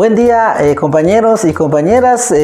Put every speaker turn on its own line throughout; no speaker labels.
Buen día, compañeros y compañeras.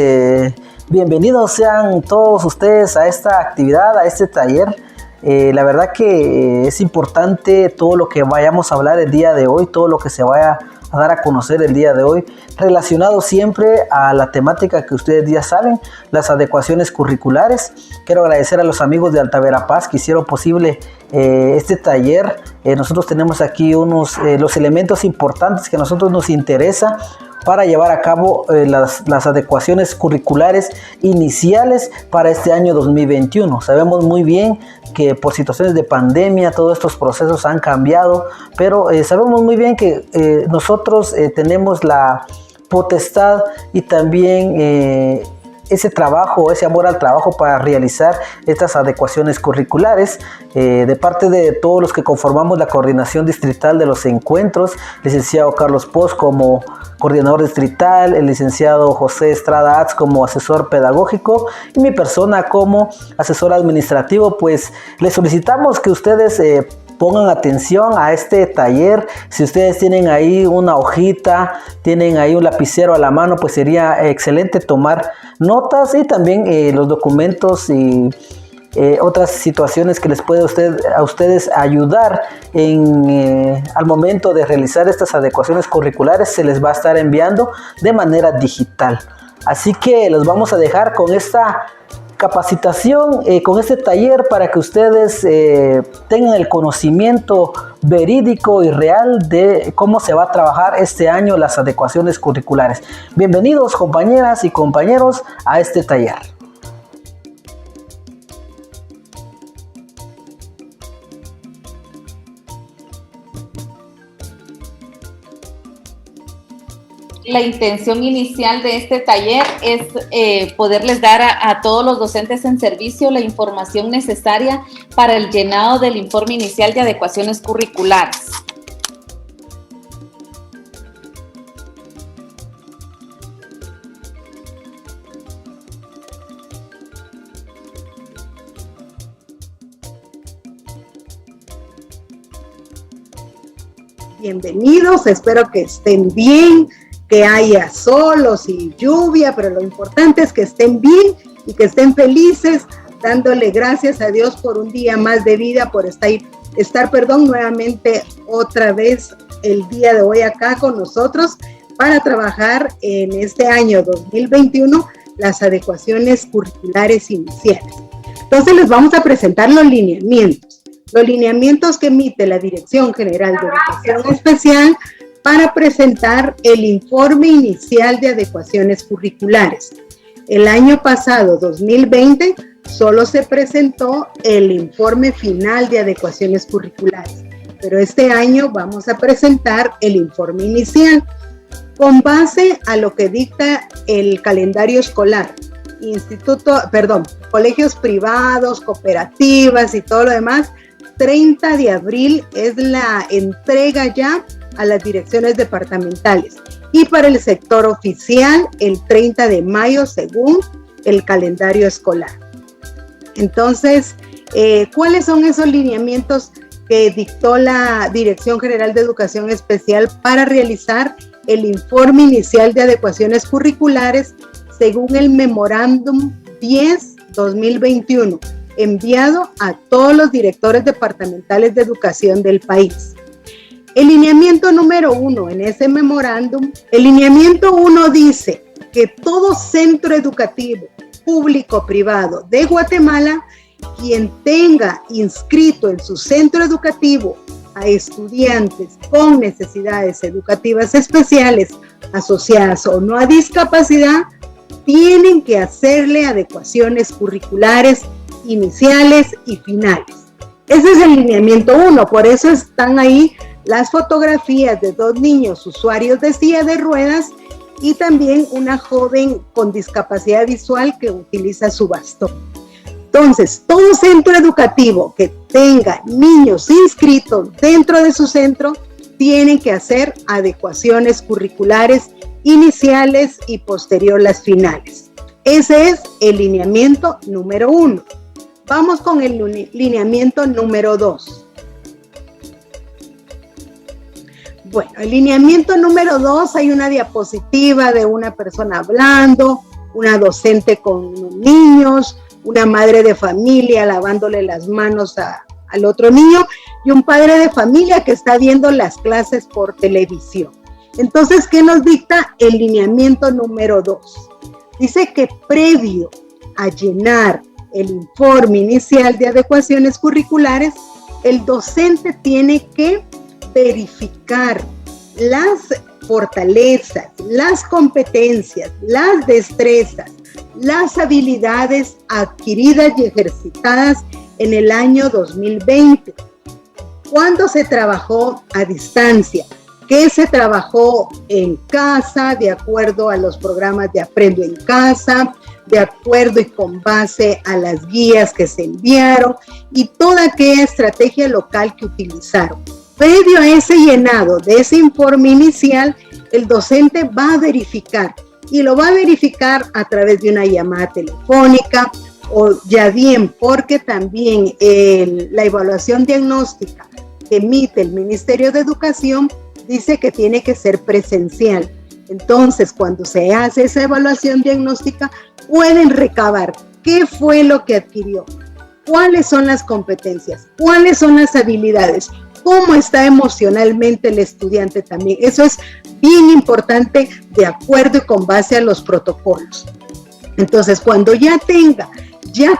Bienvenidos sean todos ustedes a esta actividad, a este taller. La verdad que es importante todo lo que vayamos a hablar el día de hoy, todo lo que se vaya a dar a conocer el día de hoy, relacionado siempre a la temática que ustedes ya saben, las adecuaciones curriculares. Quiero agradecer a los amigos de Alta Verapaz que hicieron posible este taller. Nosotros tenemos aquí los elementos importantes que a nosotros nos interesa para llevar a cabo las adecuaciones curriculares iniciales para este año 2021. Sabemos muy bien que por situaciones de pandemia todos estos procesos han cambiado, pero sabemos muy bien que nosotros tenemos la potestad y también ese trabajo, ese amor al trabajo para realizar estas adecuaciones curriculares de parte de todos los que conformamos la coordinación distrital de los encuentros, licenciado Carlos Poz como coordinador distrital, el licenciado José Estrada Atz como asesor pedagógico y mi persona como asesor administrativo. Pues les solicitamos que ustedes pongan atención a este taller. Si ustedes tienen ahí una hojita, tienen ahí un lapicero a la mano, pues sería excelente tomar notas y también los documentos y otras situaciones que les puede a ustedes ayudar al momento de realizar estas adecuaciones curriculares, se les va a estar enviando de manera digital. Así que los vamos a dejar con esta capacitación, con este taller para que ustedes tengan el conocimiento verídico y real de cómo se va a trabajar este año las adecuaciones curriculares. Bienvenidos, compañeras y compañeros, a este taller.
La intención inicial de este taller es poderles dar a todos los docentes en servicio la información necesaria para el llenado del informe inicial de adecuaciones curriculares.
Bienvenidos, espero que estén bien, que haya sol o si lluvia, pero lo importante es que estén bien y que estén felices, dándole gracias a Dios por un día más de vida, por estar nuevamente otra vez el día de hoy acá con nosotros para trabajar en este año 2021 las adecuaciones curriculares iniciales. Entonces les vamos a presentar los lineamientos que emite la Dirección General de Educación Especial para presentar el informe inicial de adecuaciones curriculares. El año pasado, 2020, solo se presentó el informe final de adecuaciones curriculares, pero este año vamos a presentar el informe inicial con base a lo que dicta el calendario escolar, colegios privados, cooperativas y todo lo demás. 30 de abril es la entrega ya a las direcciones departamentales y para el sector oficial el 30 de mayo según el calendario escolar. Entonces, ¿cuáles son esos lineamientos que dictó la Dirección General de Educación Especial para realizar el informe inicial de adecuaciones curriculares según el memorándum 10-2021 enviado a todos los directores departamentales de educación del país? El lineamiento número 1 en ese memorándum, el lineamiento 1 dice que todo centro educativo público o privado de Guatemala, quien tenga inscrito en su centro educativo a estudiantes con necesidades educativas especiales asociadas o no a discapacidad, tienen que hacerle adecuaciones curriculares iniciales y finales. Ese es el lineamiento 1, por eso están ahí las fotografías de 2 niños usuarios de silla de ruedas y también una joven con discapacidad visual que utiliza su bastón. Entonces, todo centro educativo que tenga niños inscritos dentro de su centro tienen que hacer adecuaciones curriculares iniciales y posterior las finales. Ese es el lineamiento número 1. Vamos con el lineamiento número 2. Bueno, el lineamiento número 2, hay una diapositiva de una persona hablando, una docente con niños, una madre de familia lavándole las manos al otro niño y un padre de familia que está viendo las clases por televisión. Entonces, ¿qué nos dicta el lineamiento número 2? Dice que previo a llenar el informe inicial de adecuaciones curriculares, el docente tiene que verificar las fortalezas, las competencias, las destrezas, las habilidades adquiridas y ejercitadas en el año 2020. ¿Cuándo se trabajó a distancia? ¿Qué se trabajó en casa de acuerdo a los programas de Aprendo en Casa, de acuerdo y con base a las guías que se enviaron y toda aquella estrategia local que utilizaron? Previo a ese llenado de ese informe inicial, el docente va a verificar y lo va a verificar a través de una llamada telefónica o ya bien porque también la evaluación diagnóstica que emite el Ministerio de Educación dice que tiene que ser presencial. Entonces, cuando se hace esa evaluación diagnóstica, pueden recabar qué fue lo que adquirió, cuáles son las competencias, cuáles son las habilidades, cómo está emocionalmente el estudiante también. Eso es bien importante de acuerdo y con base a los protocolos. Entonces, cuando ya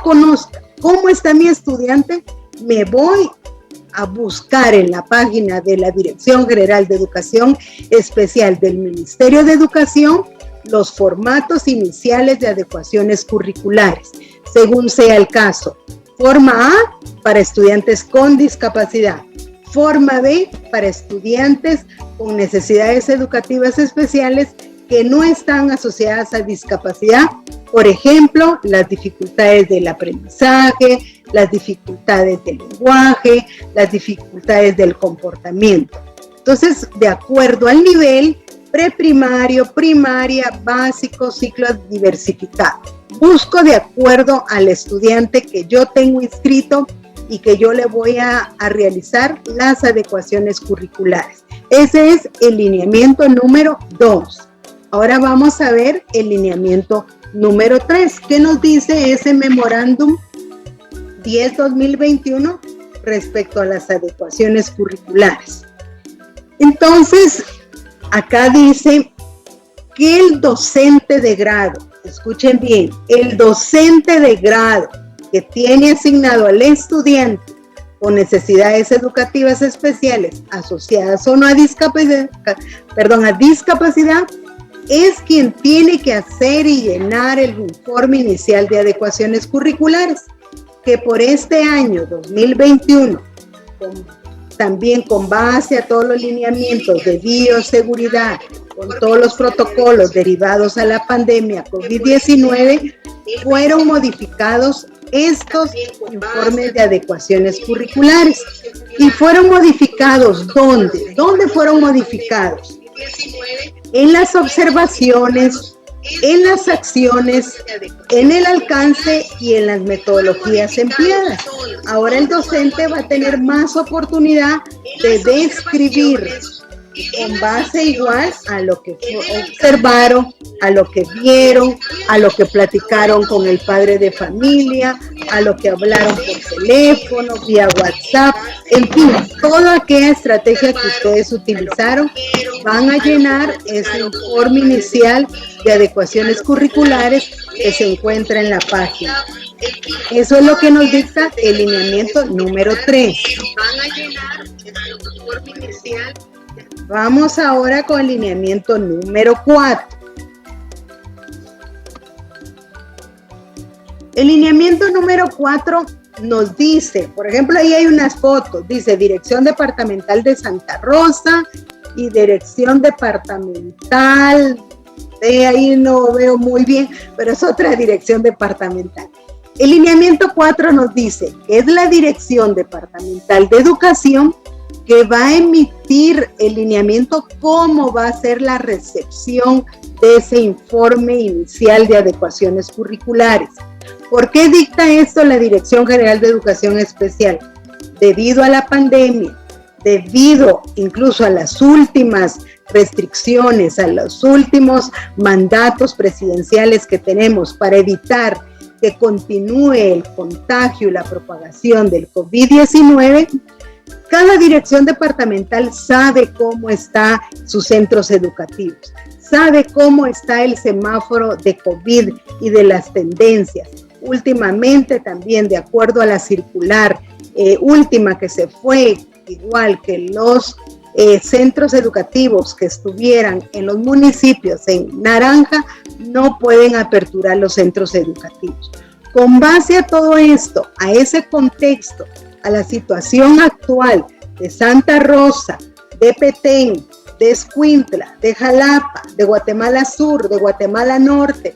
conozca cómo está mi estudiante, me voy a buscar en la página de la Dirección General de Educación Especial del Ministerio de Educación los formatos iniciales de adecuaciones curriculares, según sea el caso. Forma A para estudiantes con discapacidad, forma B para estudiantes con necesidades educativas especiales que no están asociadas a discapacidad, por ejemplo, las dificultades del aprendizaje, las dificultades del lenguaje, las dificultades del comportamiento. Entonces, de acuerdo al nivel preprimario, primaria, básico, ciclo diversificado. Busco de acuerdo al estudiante que yo tengo inscrito y que yo le voy a realizar las adecuaciones curriculares. Ese es el lineamiento número 2. Ahora vamos a ver el lineamiento número 3. ¿Qué nos dice ese memorándum 10-2021 respecto a las adecuaciones curriculares? Entonces, acá dice que el docente de grado, escuchen bien, el docente de grado que tiene asignado al estudiante con necesidades educativas especiales asociadas o no a discapacidad, es quien tiene que hacer y llenar el informe inicial de adecuaciones curriculares, que por este año 2021, también con base a todos los lineamientos de bioseguridad, con todos los protocolos derivados a la pandemia COVID-19, fueron modificados estos informes de adecuaciones curriculares. ¿Y fueron modificados dónde? ¿Dónde fueron modificados? En las observaciones, en las acciones, en el alcance y en las metodologías empleadas. Ahora el docente va a tener más oportunidad de describir con base igual a lo que observaron, a lo que vieron, a lo que platicaron con el padre de familia, a lo que hablaron por teléfono, vía WhatsApp, en fin, toda aquella estrategia que ustedes utilizaron, van a llenar ese informe inicial de adecuaciones curriculares que se encuentra en la página. Eso es lo que nos dicta el lineamiento número 3. Van a llenar ese informe inicial. Vamos ahora con el lineamiento número 4. El lineamiento número 4 nos dice, por ejemplo, ahí hay unas fotos, dice Dirección Departamental de Santa Rosa y Dirección Departamental, de ahí no veo muy bien, pero es otra dirección departamental. El lineamiento 4 nos dice que es la Dirección Departamental de Educación que va a emitir el lineamiento, cómo va a ser la recepción de ese informe inicial de adecuaciones curriculares. ¿Por qué dicta esto la Dirección General de Educación Especial? Debido a la pandemia, debido incluso a las últimas restricciones, a los últimos mandatos presidenciales que tenemos para evitar que continúe el contagio y la propagación del COVID-19, cada dirección departamental sabe cómo están sus centros educativos, sabe cómo está el semáforo de COVID y de las tendencias. Últimamente también, de acuerdo a la circular última que se fue, igual que los centros educativos que estuvieran en los municipios en naranja, no pueden aperturar los centros educativos. Con base a todo esto, a ese contexto, a la situación actual de Santa Rosa, de Petén, de Escuintla, de Jalapa, de Guatemala Sur, de Guatemala Norte,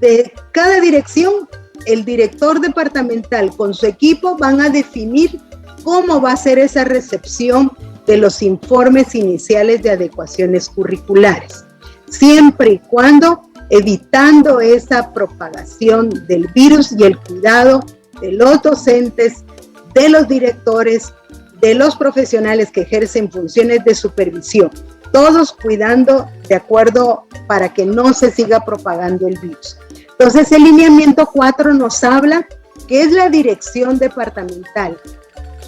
de cada dirección, el director departamental con su equipo van a definir cómo va a ser esa recepción de los informes iniciales de adecuaciones curriculares, siempre y cuando evitando esa propagación del virus y el cuidado de los docentes, de los directores, de los profesionales que ejercen funciones de supervisión, todos cuidando de acuerdo para que no se siga propagando el virus. Entonces, el lineamiento 4 nos habla que es la dirección departamental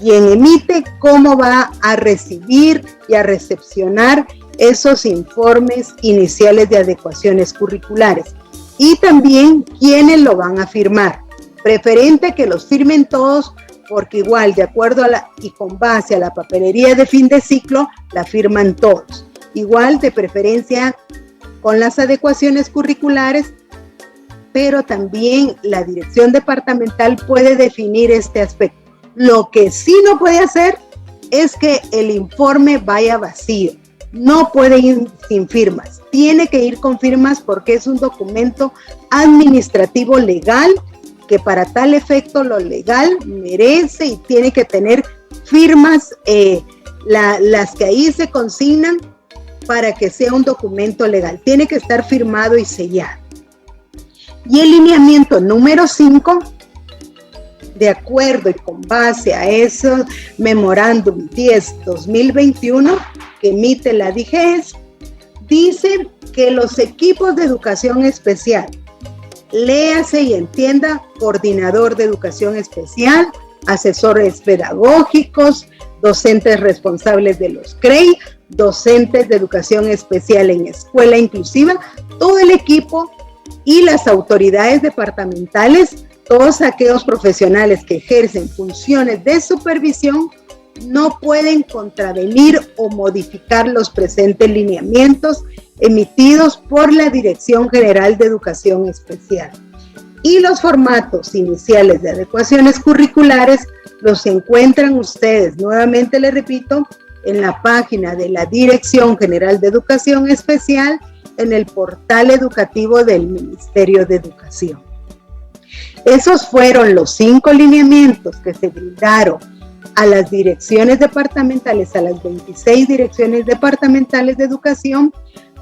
quien emite cómo va a recibir y a recepcionar esos informes iniciales de adecuaciones curriculares y también quiénes lo van a firmar. Preferente que los firmen todos, porque igual, de acuerdo a y con base a la papelería de fin de ciclo, la firman todos. Igual, de preferencia con las adecuaciones curriculares, pero también la dirección departamental puede definir este aspecto. Lo que sí no puede hacer es que el informe vaya vacío. No puede ir sin firmas. Tiene que ir con firmas porque es un documento administrativo legal que para tal efecto lo legal merece y tiene que tener firmas, las que ahí se consignan para que sea un documento legal. Tiene que estar firmado y sellado. Y el lineamiento número 5, de acuerdo y con base a ese memorándum 10-2021 que emite la DIGES, dice que los equipos de educación especial, léase y entienda, coordinador de educación especial, asesores pedagógicos, docentes responsables de los CREI, docentes de educación especial en escuela inclusiva, todo el equipo y las autoridades departamentales, todos aquellos profesionales que ejercen funciones de supervisión, no pueden contravenir o modificar los presentes lineamientos emitidos por la Dirección General de Educación Especial. Y los formatos iniciales de adecuaciones curriculares los encuentran ustedes, nuevamente les repito, en la página de la Dirección General de Educación Especial, en el portal educativo del Ministerio de Educación. Esos fueron los 5 lineamientos que se brindaron a las direcciones departamentales, a las 26 direcciones departamentales de educación,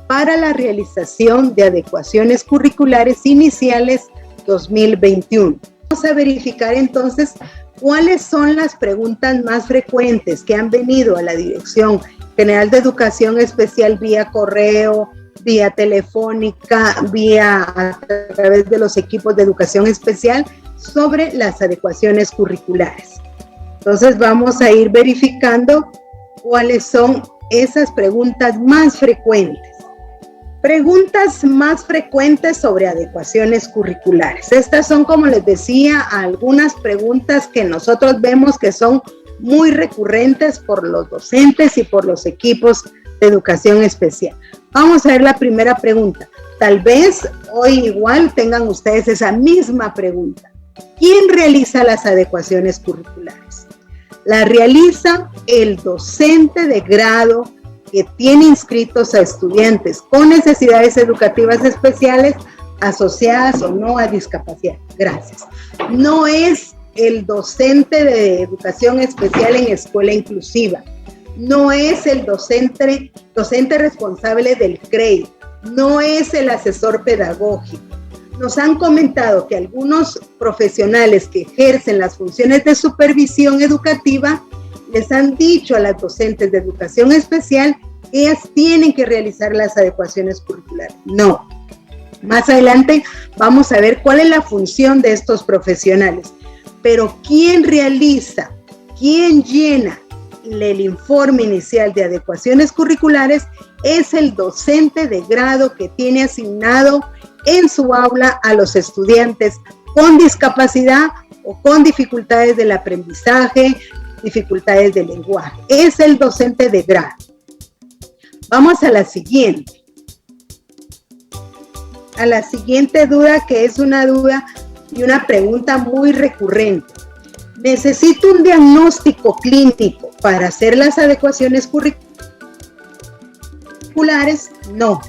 para la realización de adecuaciones curriculares iniciales 2021. Vamos a verificar entonces cuáles son las preguntas más frecuentes que han venido a la Dirección General de Educación Especial vía correo, vía telefónica, a través de los equipos de educación especial sobre las adecuaciones curriculares. Entonces vamos a ir verificando cuáles son esas preguntas más frecuentes. Preguntas más frecuentes sobre adecuaciones curriculares. Estas son, como les decía, algunas preguntas que nosotros vemos que son muy recurrentes por los docentes y por los equipos de educación especial. Vamos a ver la primera pregunta. Tal vez hoy igual tengan ustedes esa misma pregunta. ¿Quién realiza las adecuaciones curriculares? La realiza el docente de grado que tiene inscritos a estudiantes con necesidades educativas especiales asociadas o no a discapacidad. Gracias. No es el docente de educación especial en escuela inclusiva. No es el docente responsable del CREI. No es el asesor pedagógico. Nos han comentado que algunos profesionales que ejercen las funciones de supervisión educativa les han dicho a las docentes de educación especial que ellas tienen que realizar las adecuaciones curriculares. No. Más adelante vamos a ver cuál es la función de estos profesionales. Pero ¿quién realiza, quién llena el informe inicial de adecuaciones curriculares? Es el docente de grado que tiene asignado en su aula a los estudiantes con discapacidad o con dificultades del aprendizaje, dificultades del lenguaje. Es el docente de grado. Vamos a la siguiente. A la siguiente duda, que es una duda y una pregunta muy recurrente. ¿Necesito un diagnóstico clínico para hacer las adecuaciones curriculares? No.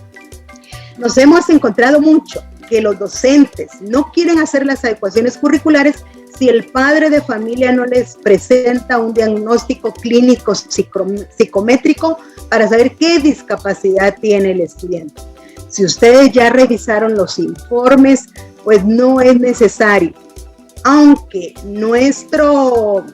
Nos hemos encontrado mucho que los docentes no quieren hacer las adecuaciones curriculares si el padre de familia no les presenta un diagnóstico clínico psicométrico para saber qué discapacidad tiene el estudiante. Si ustedes ya revisaron los informes, pues no es necesario. Aunque nuestro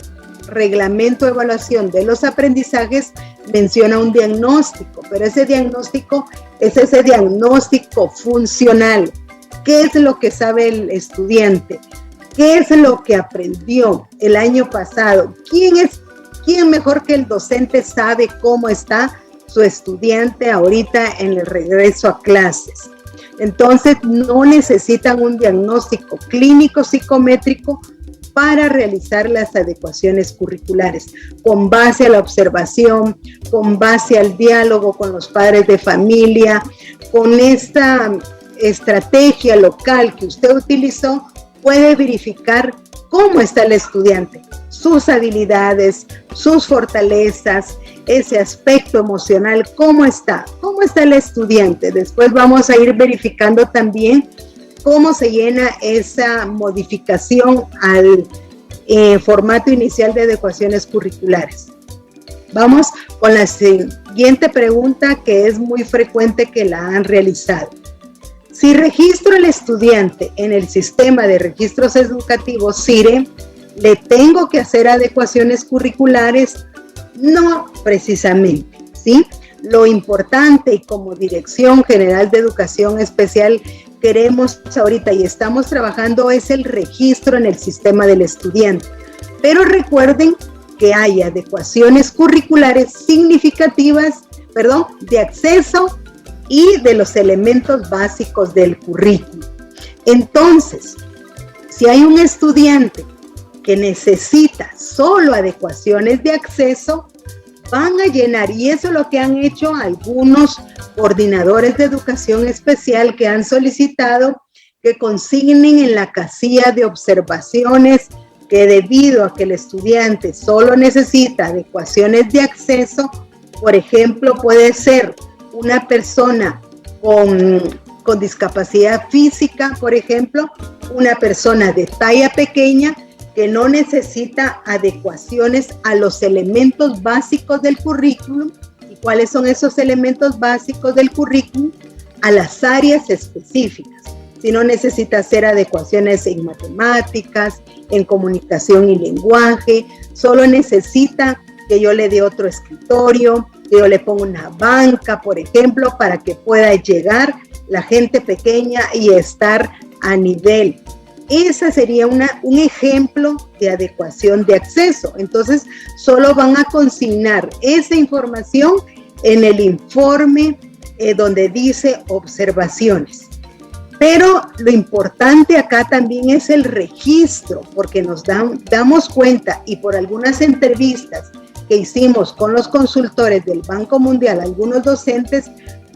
reglamento de evaluación de los aprendizajes menciona un diagnóstico, pero ese diagnóstico es ese diagnóstico funcional. ¿Qué es lo que sabe el estudiante? ¿Qué es lo que aprendió el año pasado? ¿Quién mejor que el docente sabe cómo está su estudiante ahorita en el regreso a clases? Entonces, no necesitan un diagnóstico clínico psicométrico para realizar las adecuaciones curriculares, con base a la observación, con base al diálogo con los padres de familia, con esta estrategia local que usted utilizó, puede verificar cómo está el estudiante, sus habilidades, sus fortalezas, ese aspecto emocional, cómo está el estudiante. Después vamos a ir verificando también cómo se llena esa modificación al formato inicial de adecuaciones curriculares. Vamos con la siguiente pregunta, que es muy frecuente que la han realizado. Si registro al estudiante en el sistema de registros educativos CIRE, ¿le tengo que hacer adecuaciones curriculares? No precisamente, ¿sí? Lo importante, y como Dirección General de Educación Especial queremos ahorita y estamos trabajando, es el registro en el sistema del estudiante. Pero recuerden que hay adecuaciones curriculares significativas, de acceso y de los elementos básicos del currículo. Entonces, si hay un estudiante que necesita solo adecuaciones de acceso, van a llenar, y eso es lo que han hecho algunos coordinadores de educación especial que han solicitado que consignen en la casilla de observaciones que debido a que el estudiante solo necesita adecuaciones de acceso, por ejemplo, puede ser una persona con discapacidad física, por ejemplo, una persona de talla pequeña que no necesita adecuaciones a los elementos básicos del currículum. ¿Y cuáles son esos elementos básicos del currículum? A las áreas específicas. Si no necesita hacer adecuaciones en matemáticas, en comunicación y lenguaje, solo necesita que yo le dé otro escritorio, que yo le ponga una banca, por ejemplo, para que pueda llegar la gente pequeña y estar a nivel. Ese sería un ejemplo de adecuación de acceso. Entonces, solo van a consignar esa información en el informe donde dice observaciones. Pero lo importante acá también es el registro, porque nos damos cuenta, y por algunas entrevistas que hicimos con los consultores del Banco Mundial, algunos docentes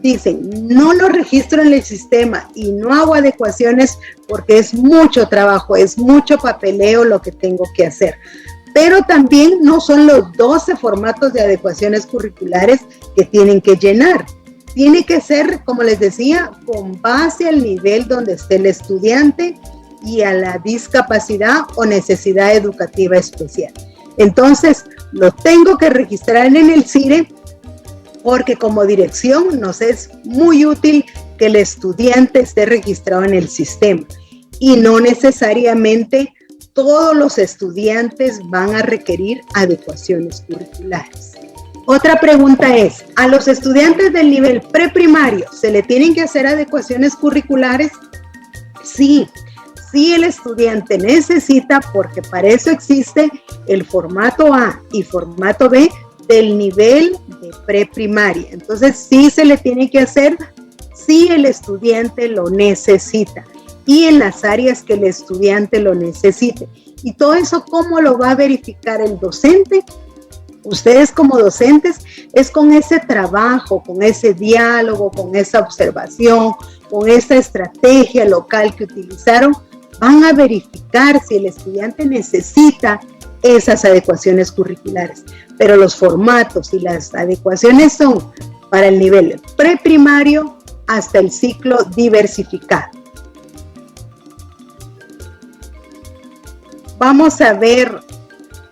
dicen, no lo registro en el sistema y no hago adecuaciones porque es mucho trabajo, es mucho papeleo lo que tengo que hacer. Pero también no son los 12 formatos de adecuaciones curriculares que tienen que llenar. Tiene que ser, como les decía, con base al nivel donde esté el estudiante y a la discapacidad o necesidad educativa especial. Entonces, lo tengo que registrar en el CIRE porque como dirección nos es muy útil que el estudiante esté registrado en el sistema y no necesariamente todos los estudiantes van a requerir adecuaciones curriculares. Otra pregunta es, ¿a los estudiantes del nivel preprimario se le tienen que hacer adecuaciones curriculares? Sí, sí el estudiante necesita, porque para eso existe el formato A y formato B del nivel de preprimaria. Entonces sí se le tiene que hacer si el estudiante lo necesita y en las áreas que el estudiante lo necesite. Y todo eso, ¿cómo lo va a verificar el docente? Ustedes como docentes es con ese trabajo, con ese diálogo, con esa observación, con esa estrategia local que utilizaron, van a verificar si el estudiante necesita esas adecuaciones curriculares. Pero los formatos y las adecuaciones son para el nivel preprimario hasta el ciclo diversificado. Vamos a ver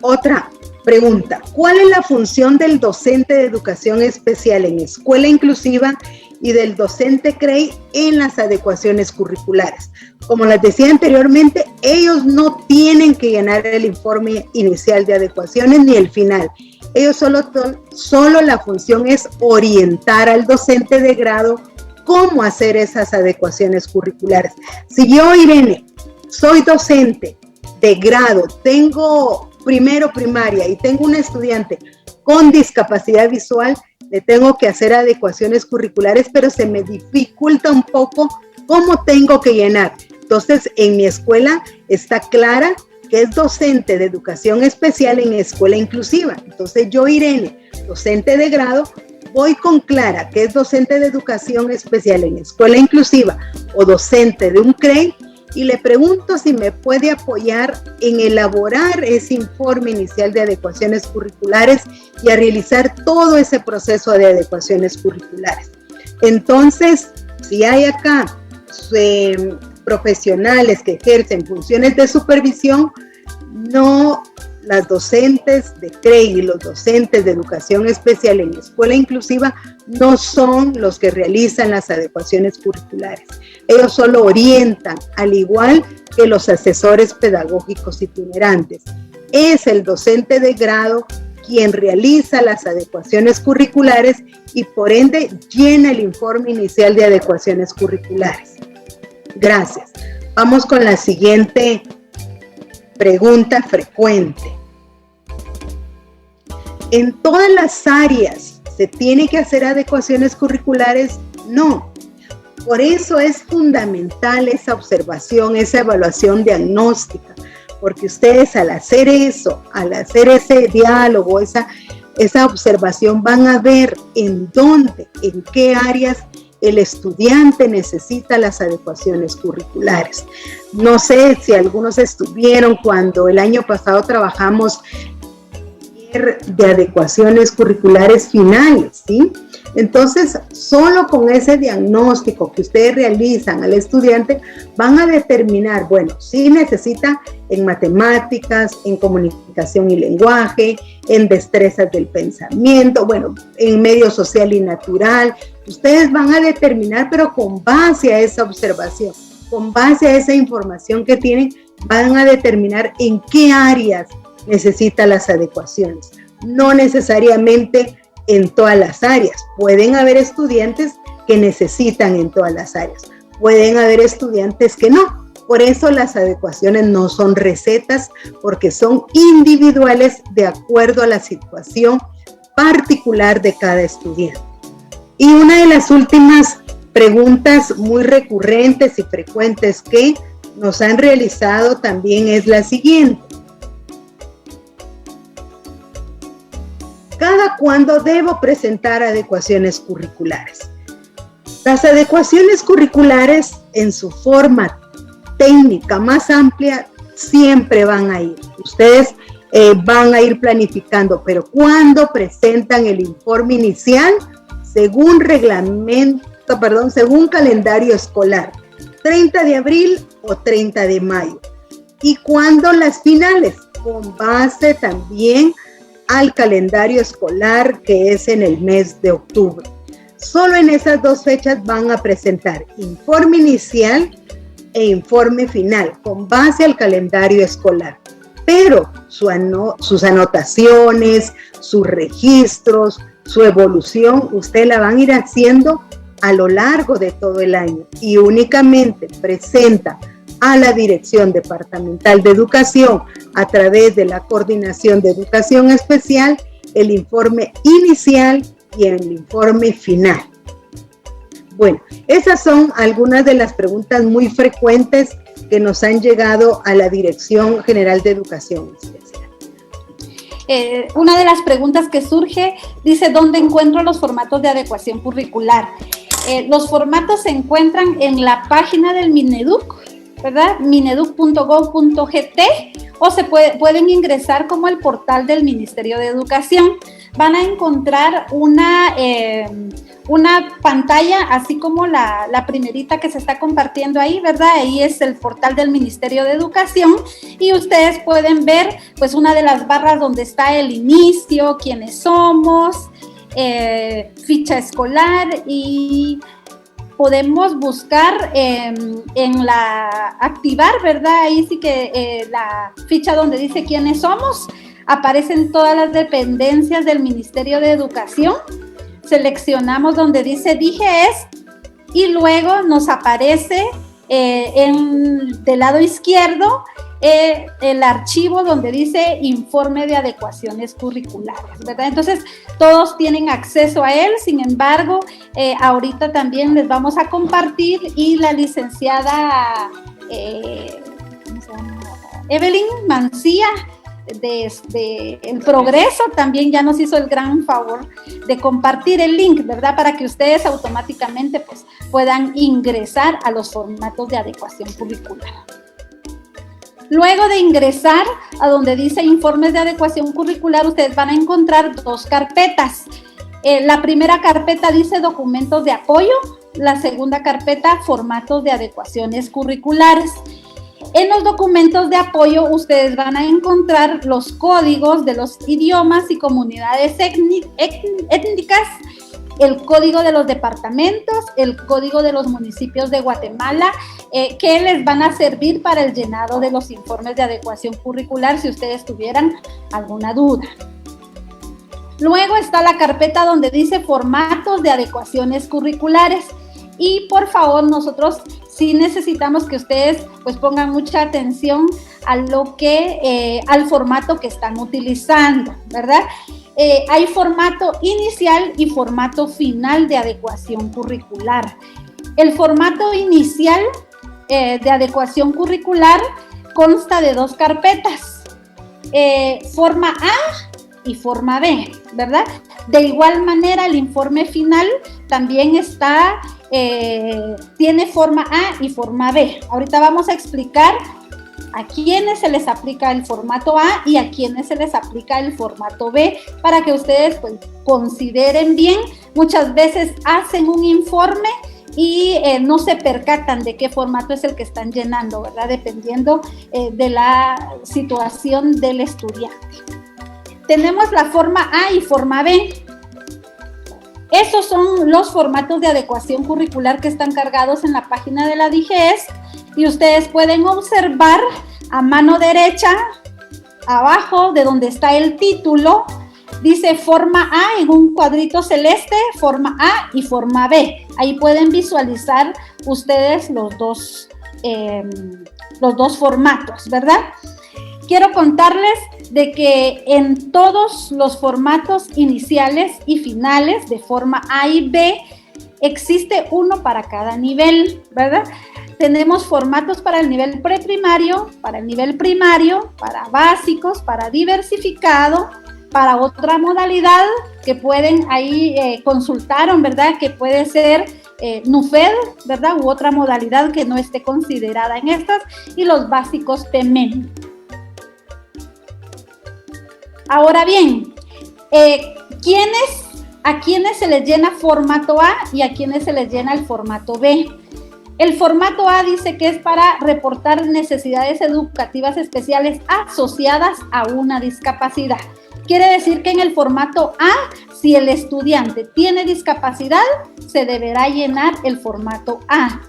otra pregunta. ¿Cuál es la función del docente de educación especial en escuela inclusiva y del docente CREI en las adecuaciones curriculares? Como les decía anteriormente, ellos no tienen que llenar el informe inicial de adecuaciones ni el final. Ellos solo la función es orientar al docente de grado cómo hacer esas adecuaciones curriculares. Si yo, Irene, soy docente de grado, tengo primero primaria y tengo un estudiante con discapacidad visual, le tengo que hacer adecuaciones curriculares, pero se me dificulta un poco cómo tengo que llenar. Entonces, en mi escuela está clara que es docente de educación especial en escuela inclusiva. Entonces, yo, Irene, docente de grado, voy con Clara, que es docente de educación especial en escuela inclusiva o docente de un CREI, y le pregunto si me puede apoyar en elaborar ese informe inicial de adecuaciones curriculares y a realizar todo ese proceso de adecuaciones curriculares. Entonces, si hay acá profesionales que ejercen funciones de supervisión, no, las docentes de CREI y los docentes de educación especial en escuela inclusiva no son los que realizan las adecuaciones curriculares. Ellos solo orientan, al igual que los asesores pedagógicos itinerantes. Es el docente de grado quien realiza las adecuaciones curriculares y por ende llena el informe inicial de adecuaciones curriculares. Gracias. Vamos con la siguiente pregunta frecuente. ¿En todas las áreas se tiene que hacer adecuaciones curriculares? No. Por eso es fundamental esa observación, esa evaluación diagnóstica, porque ustedes al hacer eso, al hacer ese diálogo, esa observación, van a ver en dónde, en qué áreas el estudiante necesita las adecuaciones curriculares. No sé si algunos estuvieron cuando el año pasado trabajamos de adecuaciones curriculares finales, ¿sí? Entonces, solo con ese diagnóstico que ustedes realizan al estudiante, van a determinar, bueno, si necesita en matemáticas, en comunicación y lenguaje, en destrezas del pensamiento, bueno, en medio social y natural. Ustedes van a determinar, pero con base a esa observación, con base a esa información que tienen, van a determinar en qué áreas necesita las adecuaciones. No necesariamente en todas las áreas. Pueden haber estudiantes que necesitan en todas las áreas. Pueden haber estudiantes que no. Por eso las adecuaciones no son recetas, porque son individuales de acuerdo a la situación particular de cada estudiante. Y una de las últimas preguntas muy recurrentes y frecuentes que nos han realizado también es la siguiente. ¿Cada cuándo debo presentar adecuaciones curriculares? Las adecuaciones curriculares en su forma técnica más amplia siempre van a ir. Ustedes van a ir planificando, pero ¿cuándo presentan el informe inicial? Según según calendario escolar, 30 de abril o 30 de mayo. ¿Y cuándo las finales? Con base también al calendario escolar que es en el mes de octubre. Solo en esas dos fechas van a presentar informe inicial e informe final con base al calendario escolar. Pero sus anotaciones, sus registros, su evolución, usted la van a ir haciendo a lo largo de todo el año y únicamente presenta a la Dirección Departamental de Educación a través de la Coordinación de Educación Especial el informe inicial y el informe final. Bueno, esas son algunas de las preguntas muy frecuentes que nos han llegado a la Dirección General de Educación Especial.
Una de las preguntas que surge dice, ¿dónde encuentro los formatos de adecuación curricular? Los formatos se encuentran en la página del Mineduc, ¿verdad? mineduc.gov.gt, o se pueden ingresar como el portal del Ministerio de Educación. Van a encontrar una pantalla, así como la primerita que se está compartiendo ahí, ¿verdad? Ahí es el portal del Ministerio de Educación y ustedes pueden ver pues una de las barras donde está el inicio, quiénes somos, ficha escolar, y podemos buscar en la activar, ¿verdad? Ahí sí que la ficha donde dice quiénes somos, aparecen todas las dependencias del Ministerio de Educación. Seleccionamos donde dice DIGES y luego nos aparece del lado izquierdo el archivo donde dice informe de adecuaciones curriculares, ¿verdad? Entonces, todos tienen acceso a él. Sin embargo, ahorita también les vamos a compartir y la licenciada ¿cómo se llama? Evelyn Mancía de El Progreso también ya nos hizo el gran favor de compartir el link, ¿verdad? Para que ustedes automáticamente pues, puedan ingresar a los formatos de adecuación curricular. Luego de ingresar a donde dice informes de adecuación curricular, ustedes van a encontrar dos carpetas. La primera carpeta dice documentos de apoyo, la segunda carpeta formatos de adecuaciones curriculares. En los documentos de apoyo ustedes van a encontrar los códigos de los idiomas y comunidades étnicas, el código de los departamentos, el código de los municipios de Guatemala, que les van a servir para el llenado de los informes de adecuación curricular si ustedes tuvieran alguna duda. Luego está la carpeta donde dice formatos de adecuaciones curriculares y por favor nosotros sí necesitamos que ustedes pues pongan mucha atención a lo que, al formato que están utilizando, ¿verdad? Hay formato inicial y formato final de adecuación curricular. El formato inicial de adecuación curricular consta de dos carpetas, forma A y forma B, ¿verdad? De igual manera, el informe final también está, tiene forma A y forma B. Ahorita vamos a explicar a quiénes se les aplica el formato A y a quiénes se les aplica el formato B, para que ustedes pues, consideren bien. Muchas veces hacen un informe y no se percatan de qué formato es el que están llenando, ¿verdad? Dependiendo de la situación del estudiante. Tenemos la forma A y forma B. Esos son los formatos de adecuación curricular que están cargados en la página de la DIGES y ustedes pueden observar a mano derecha, abajo de donde está el título, dice forma A en un cuadrito celeste, forma A y forma B. Ahí pueden visualizar ustedes los dos formatos, ¿verdad? Quiero contarles de que en todos los formatos iniciales y finales de forma A y B existe uno para cada nivel, ¿verdad? Tenemos formatos para el nivel preprimario, para el nivel primario, para básicos, para diversificado, para otra modalidad que pueden ahí consultaron, ¿verdad? Que puede ser NUFED, ¿verdad? U otra modalidad que no esté considerada en estas, y los básicos PEMEN. Ahora bien, ¿a quiénes se les llena formato A y a quiénes se les llena el formato B? El formato A dice que es para reportar necesidades educativas especiales asociadas a una discapacidad. Quiere decir que en el formato A, si el estudiante tiene discapacidad, se deberá llenar el formato A.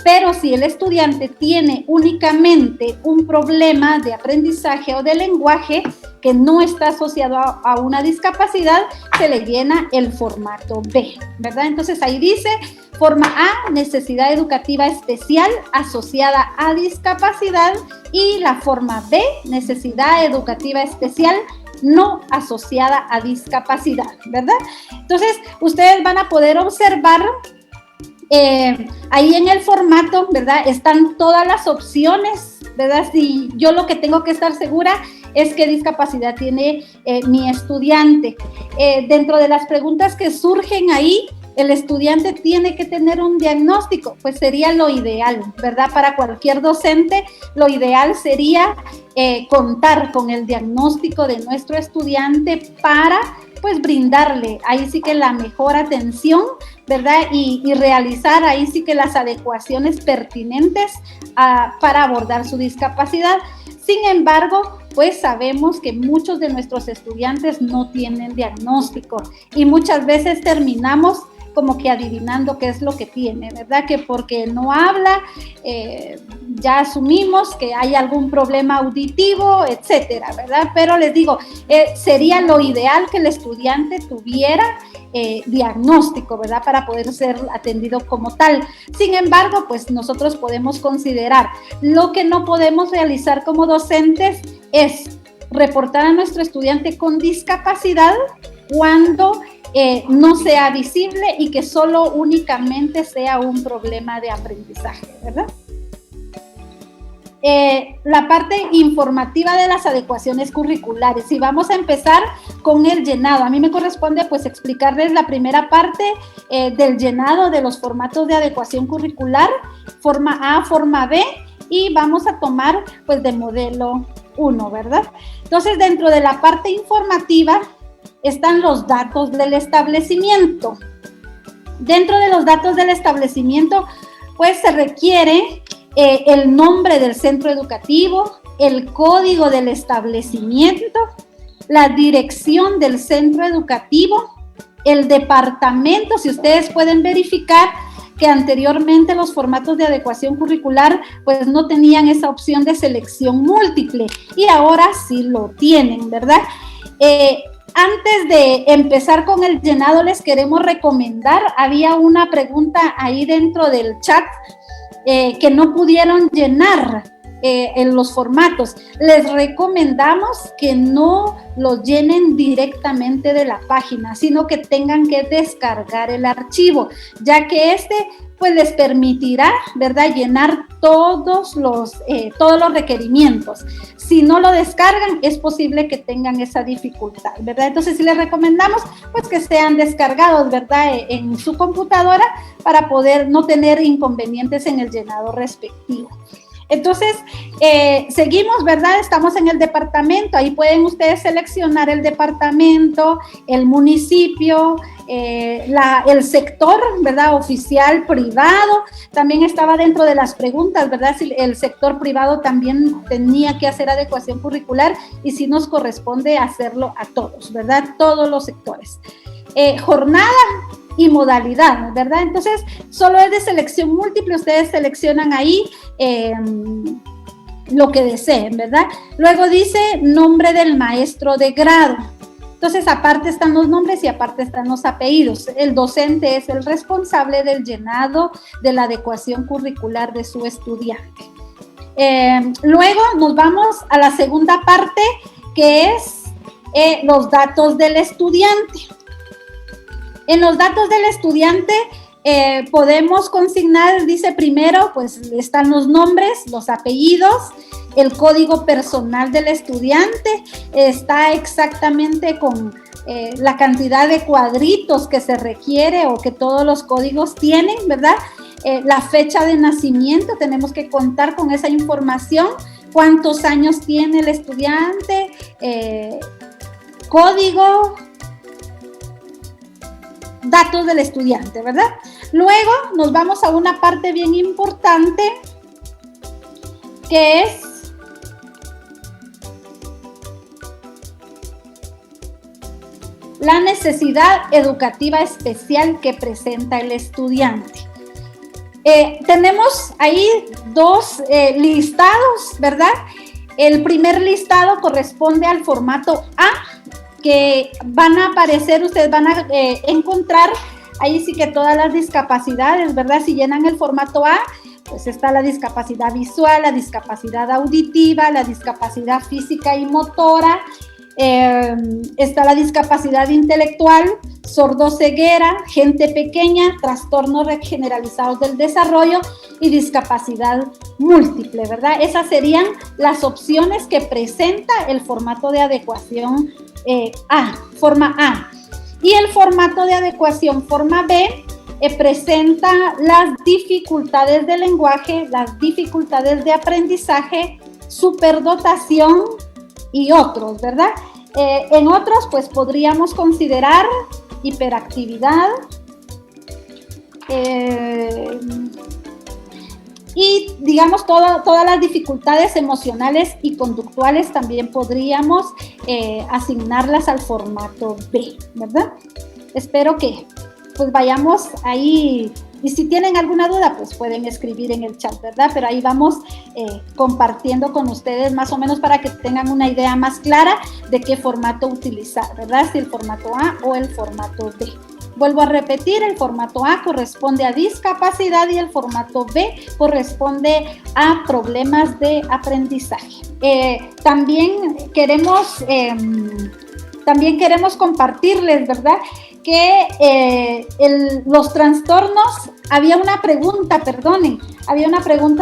Pero si el estudiante tiene únicamente un problema de aprendizaje o de lenguaje que no está asociado a una discapacidad, se le llena el formato B, ¿verdad? Entonces ahí dice, forma A, necesidad educativa especial asociada a discapacidad, y la forma B, necesidad educativa especial no asociada a discapacidad, ¿verdad? Entonces, ustedes van a poder observar ahí en el formato, ¿verdad? Están todas las opciones, ¿verdad? Si yo lo que tengo que estar segura es qué discapacidad tiene mi estudiante. Dentro de las preguntas que surgen ahí, el estudiante tiene que tener un diagnóstico, pues sería lo ideal, ¿verdad? Para cualquier docente, lo ideal sería contar con el diagnóstico de nuestro estudiante para, pues, brindarle ahí sí que la mejor atención, ¿verdad? Y realizar ahí sí que las adecuaciones pertinentes para abordar su discapacidad. Sin embargo, pues sabemos que muchos de nuestros estudiantes no tienen diagnóstico y muchas veces terminamos como que adivinando qué es lo que tiene, ¿verdad? Que porque no habla, ya asumimos que hay algún problema auditivo, etcétera, ¿verdad? Pero les digo, sería lo ideal que el estudiante tuviera diagnóstico, ¿verdad? Para poder ser atendido como tal. Sin embargo, pues nosotros podemos considerar, lo que no podemos realizar como docentes es reportar a nuestro estudiante con discapacidad cuando no sea visible y que solo únicamente sea un problema de aprendizaje, ¿verdad? La parte informativa de las adecuaciones curriculares, y vamos a empezar con el llenado. A mí me corresponde pues explicarles la primera parte del llenado de los formatos de adecuación curricular, forma A, forma B, y vamos a tomar pues de modelo 1, ¿verdad? Entonces, dentro de la parte informativa están los datos del establecimiento. Dentro de los datos del establecimiento, pues se requiere el nombre del centro educativo, el código del establecimiento, la dirección del centro educativo, el departamento. Si ustedes pueden verificar que anteriormente los formatos de adecuación curricular pues no tenían esa opción de selección múltiple y ahora sí lo tienen, ¿verdad? Antes de empezar con el llenado, les queremos recomendar, había una pregunta ahí dentro del chat que no pudieron llenar en los formatos. Les recomendamos que no lo llenen directamente de la página, sino que tengan que descargar el archivo, ya que pues les permitirá, ¿verdad?, llenar todos los requerimientos. Si no lo descargan, es posible que tengan esa dificultad, ¿verdad? Entonces, sí les recomendamos, pues, que sean descargados, ¿verdad?, en su computadora para poder no tener inconvenientes en el llenado respectivo. Entonces, seguimos, ¿verdad? Estamos en el departamento, ahí pueden ustedes seleccionar el departamento, el municipio, el sector, ¿verdad? Oficial, privado, también estaba dentro de las preguntas, ¿verdad? Si el sector privado también tenía que hacer adecuación curricular y si nos corresponde hacerlo a todos, ¿verdad? Todos los sectores. Jornada y modalidad, ¿verdad? Entonces, solo es de selección múltiple, ustedes seleccionan ahí lo que deseen, ¿verdad? Luego dice nombre del maestro de grado. Entonces, aparte están los nombres y aparte están los apellidos. El docente es el responsable del llenado de la adecuación curricular de su estudiante. Luego nos vamos a la segunda parte, que es los datos del estudiante. En los datos del estudiante podemos consignar, dice primero, pues están los nombres, los apellidos, el código personal del estudiante, está exactamente con la cantidad de cuadritos que se requiere o que todos los códigos tienen, ¿verdad? La fecha de nacimiento, tenemos que contar con esa información, cuántos años tiene el estudiante, código, datos del estudiante, ¿verdad? Luego nos vamos a una parte bien importante que es la necesidad educativa especial que presenta el estudiante. Tenemos ahí dos listados, ¿verdad? El primer listado corresponde al formato A, que van a aparecer, ustedes van a encontrar ahí sí que todas las discapacidades, ¿verdad? Si llenan el formato A, pues está la discapacidad visual, la discapacidad auditiva, la discapacidad física y motora, está la discapacidad intelectual, sordoceguera, gente pequeña, trastornos generalizados del desarrollo y discapacidad múltiple, ¿verdad? Esas serían las opciones que presenta el formato de adecuación A, forma A. Y el formato de adecuación forma B presenta las dificultades de lenguaje, las dificultades de aprendizaje, superdotación y otros, ¿verdad? En otros, pues podríamos considerar hiperactividad y, digamos, todas las dificultades emocionales y conductuales también podríamos asignarlas al formato B, ¿verdad? Espero que pues vayamos ahí, y si tienen alguna duda, pues pueden escribir en el chat, ¿verdad? Pero ahí vamos compartiendo con ustedes más o menos para que tengan una idea más clara de qué formato utilizar, ¿verdad? Si el formato A o el formato B. Vuelvo a repetir, el formato A corresponde a discapacidad y el formato B corresponde a problemas de aprendizaje. También queremos compartirles, ¿verdad?, que los trastornos, había una pregunta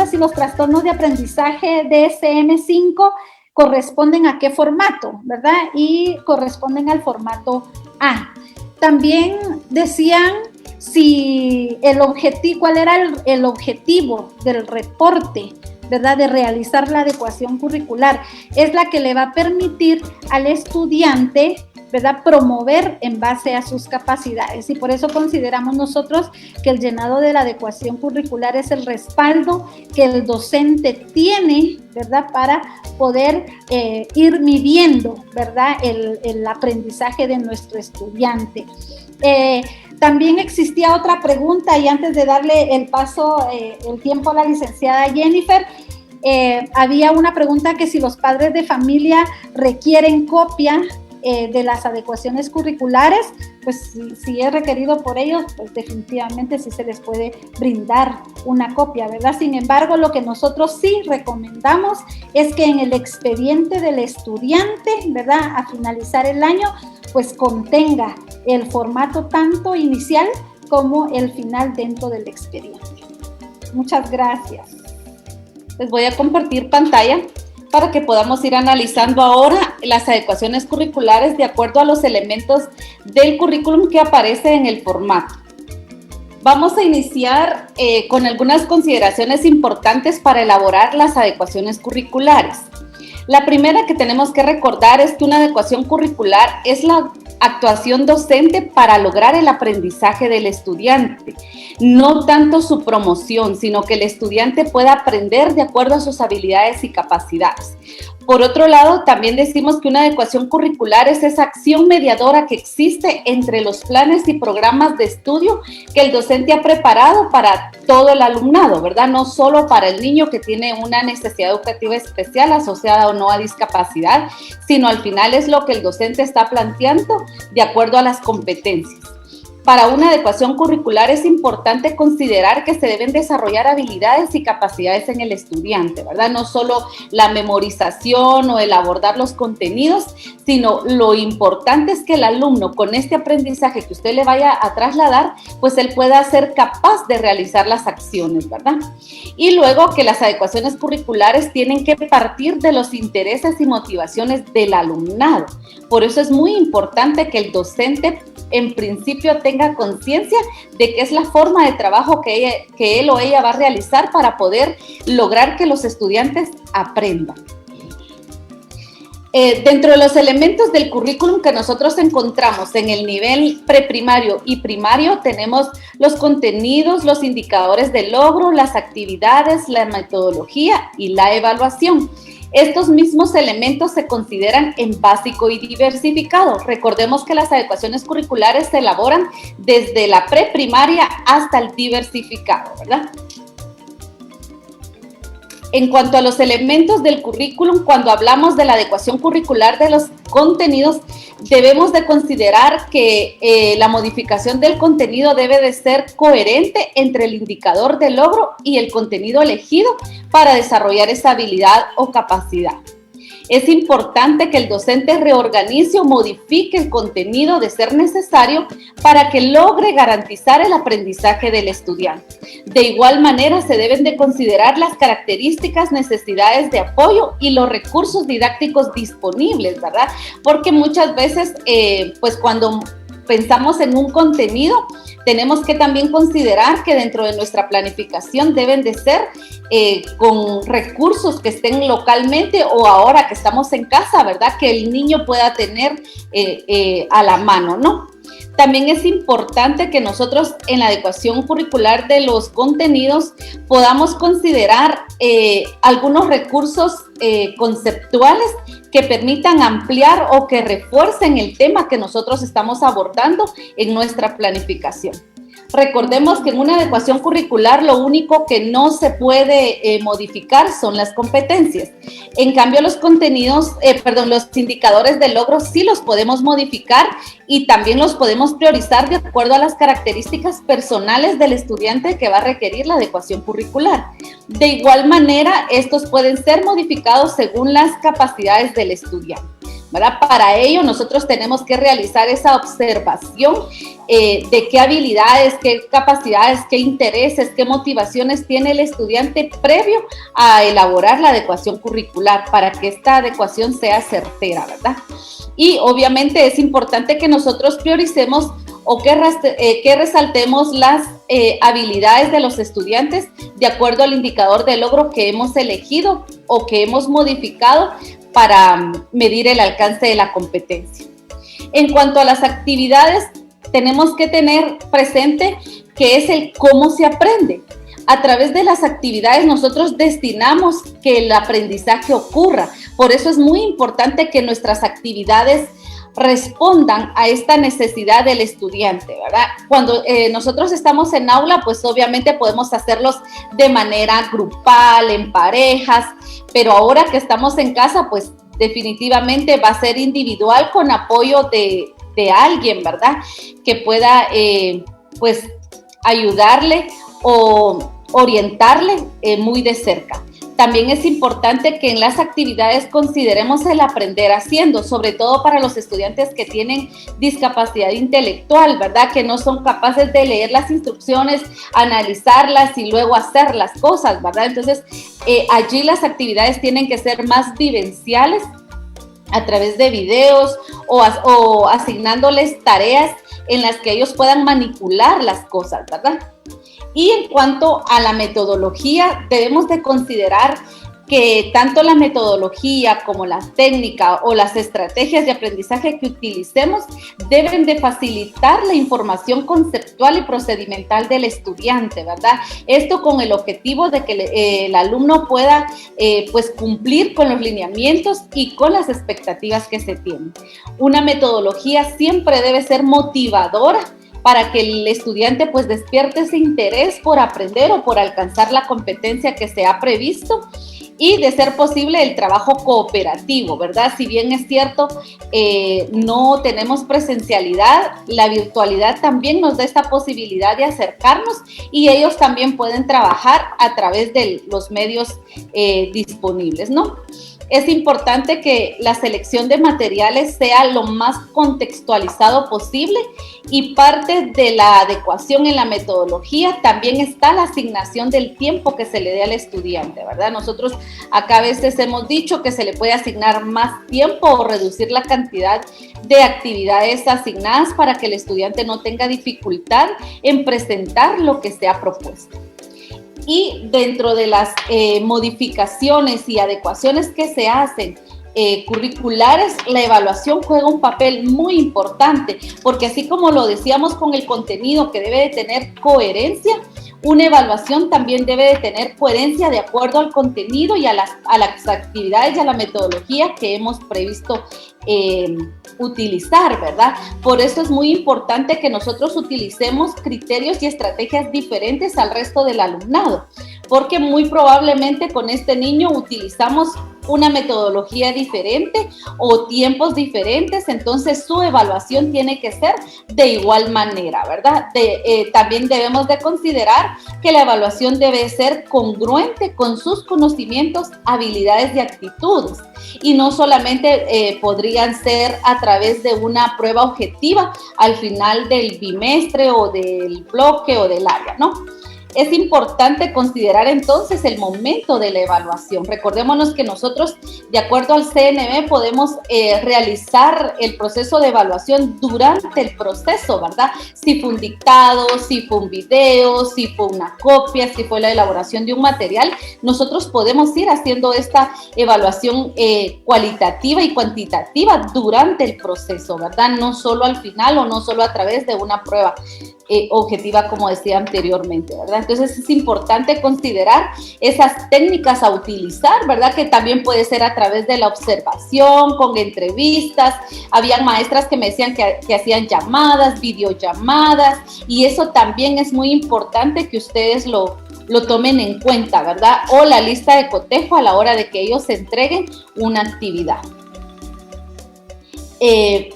si los trastornos de aprendizaje DSM-5 corresponden a qué formato, ¿verdad? Y corresponden al formato A. También decían si cuál era el objetivo del reporte, ¿verdad?, de realizar la adecuación curricular. Es la que le va a permitir al estudiante, ¿verdad?, promover en base a sus capacidades, y por eso consideramos nosotros que el llenado de la adecuación curricular es el respaldo que el docente tiene, ¿verdad?, para poder ir midiendo, ¿verdad?, el aprendizaje de nuestro estudiante. También existía otra pregunta, y antes de darle el tiempo a la licenciada Jennifer, había una pregunta que si los padres de familia requieren copia de las adecuaciones curriculares, pues si es requerido por ellos, pues definitivamente sí se les puede brindar una copia, ¿verdad? Sin embargo, lo que nosotros sí recomendamos es que en el expediente del estudiante, ¿verdad?, a finalizar el año, pues contenga el formato tanto inicial como el final dentro del expediente. Muchas gracias.
Les voy a compartir pantalla para que podamos ir analizando ahora las adecuaciones curriculares de acuerdo a los elementos del currículum que aparece en el formato. Vamos a iniciar con algunas consideraciones importantes para elaborar las adecuaciones curriculares. La primera que tenemos que recordar es que una adecuación curricular es la actuación docente para lograr el aprendizaje del estudiante, no tanto su promoción, sino que el estudiante pueda aprender de acuerdo a sus habilidades y capacidades. Por otro lado, también decimos que una adecuación curricular es esa acción mediadora que existe entre los planes y programas de estudio que el docente ha preparado para todo el alumnado, ¿verdad? No solo para el niño que tiene una necesidad educativa especial asociada o no a discapacidad, sino al final es lo que el docente está planteando de acuerdo a las competencias. Para una adecuación curricular es importante considerar que se deben desarrollar habilidades y capacidades en el estudiante, ¿verdad? No solo la memorización o el abordar los contenidos, sino lo importante es que el alumno con este aprendizaje que usted le vaya a trasladar, pues él pueda ser capaz de realizar las acciones, ¿verdad? Y luego que las adecuaciones curriculares tienen que partir de los intereses y motivaciones del alumnado. Por eso es muy importante que el docente en principio tenga conciencia de que es la forma de trabajo que él o ella va a realizar para poder lograr que los estudiantes aprendan. Dentro de los elementos del currículum que nosotros encontramos en el nivel preprimario y primario tenemos los contenidos, los indicadores de logro, las actividades, la metodología y la evaluación. Estos mismos elementos se consideran en básico y diversificado. Recordemos que las adecuaciones curriculares se elaboran desde la preprimaria hasta el diversificado, ¿verdad? En cuanto a los elementos del currículum, cuando hablamos de la adecuación curricular de los contenidos, debemos de considerar que la modificación del contenido debe de ser coherente entre el indicador de logro y el contenido elegido para desarrollar esa habilidad o capacidad. Es importante que el docente reorganice o modifique el contenido de ser necesario para que logre garantizar el aprendizaje del estudiante. De igual manera, se deben de considerar las características, necesidades de apoyo y los recursos didácticos disponibles, ¿verdad? Porque muchas veces, pues cuando pensamos en un contenido, tenemos que también considerar que dentro de nuestra planificación deben de ser con recursos que estén localmente o ahora que estamos en casa, ¿verdad? Que el niño pueda tener a la mano, ¿no? También es importante que nosotros en la adecuación curricular de los contenidos podamos considerar algunos recursos conceptuales que permitan ampliar o que refuercen el tema que nosotros estamos abordando en nuestra planificación. Recordemos que en una adecuación curricular lo único que no se puede modificar son las competencias. En cambio, los contenidos, los indicadores de logro sí los podemos modificar y también los podemos priorizar de acuerdo a las características personales del estudiante que va a requerir la adecuación curricular. De igual manera, estos pueden ser modificados según las capacidades del estudiante, ¿verdad? Para ello, nosotros tenemos que realizar esa observación de qué habilidades, qué capacidades, qué intereses, qué motivaciones tiene el estudiante previo a elaborar la adecuación curricular para que esta adecuación sea certera, ¿verdad? Y obviamente es importante que nosotros prioricemos o que resaltemos las habilidades de los estudiantes de acuerdo al indicador de logro que hemos elegido o que hemos modificado para medir el alcance de la competencia. En cuanto a las actividades, tenemos que tener presente que es el cómo se aprende. A través de las actividades nosotros destinamos que el aprendizaje ocurra. Por eso es muy importante que nuestras actividades respondan a esta necesidad del estudiante, ¿verdad? Cuando nosotros estamos en aula, pues obviamente podemos hacerlos de manera grupal, en parejas, pero ahora que estamos en casa, pues definitivamente va a ser individual con apoyo de alguien, ¿verdad? Que pueda, pues, ayudarle o orientarle muy de cerca. También es importante que en las actividades consideremos el aprender haciendo, sobre todo para los estudiantes que tienen discapacidad intelectual, ¿verdad? Que no son capaces de leer las instrucciones, analizarlas y luego hacer las cosas, ¿verdad? Entonces, allí las actividades tienen que ser más vivenciales a través de videos o asignándoles tareas en las que ellos puedan manipular las cosas, ¿verdad? Y en cuanto a la metodología, debemos de considerar que tanto la metodología como la técnica o las estrategias de aprendizaje que utilicemos deben de facilitar la información conceptual y procedimental del estudiante, ¿verdad? Esto con el objetivo de que el alumno pueda pues cumplir con los lineamientos y con las expectativas que se tienen. Una metodología siempre debe ser motivadora para que el estudiante pues despierte ese interés por aprender o por alcanzar la competencia que se ha previsto y de ser posible el trabajo cooperativo, ¿verdad? Si bien es cierto, no tenemos presencialidad, la virtualidad también nos da esta posibilidad de acercarnos y ellos también pueden trabajar a través de los medios disponibles, ¿no? Es importante que la selección de materiales sea lo más contextualizado posible y parte de la adecuación en la metodología también está la asignación del tiempo que se le dé al estudiante, ¿verdad? Nosotros acá a veces hemos dicho que se le puede asignar más tiempo o reducir la cantidad de actividades asignadas para que el estudiante no tenga dificultad en presentar lo que se ha propuesto. Y dentro de las modificaciones y adecuaciones que se hacen curriculares, la evaluación juega un papel muy importante, porque así como lo decíamos con el contenido que debe de tener coherencia, una evaluación también debe de tener coherencia de acuerdo al contenido y a las actividades y a la metodología que hemos previsto utilizar, ¿verdad? Por eso es muy importante que nosotros utilicemos criterios y estrategias diferentes al resto del alumnado, porque muy probablemente con este niño utilizamos una metodología diferente o tiempos diferentes, entonces su evaluación tiene que ser de igual manera, ¿verdad? También debemos de considerar que la evaluación debe ser congruente con sus conocimientos, habilidades y actitudes, y no solamente podrían ser a través de una prueba objetiva al final del bimestre o del bloque o del área, ¿no? Es importante considerar entonces el momento de la evaluación. Recordémonos que nosotros, de acuerdo al CNB, podemos realizar el proceso de evaluación durante el proceso, ¿verdad? Si fue un dictado, si fue un video, si fue una copia, si fue la elaboración de un material, nosotros podemos ir haciendo esta evaluación cualitativa y cuantitativa durante el proceso, ¿verdad? No solo al final o no solo a través de una prueba objetiva, como decía anteriormente, ¿verdad? Entonces es importante considerar esas técnicas a utilizar, ¿verdad? Que también puede ser a través de la observación, con entrevistas. Habían maestras que me decían que hacían llamadas, videollamadas, y eso también es muy importante que ustedes lo tomen en cuenta, ¿verdad? O la lista de cotejo a la hora de que ellos se entreguen una actividad.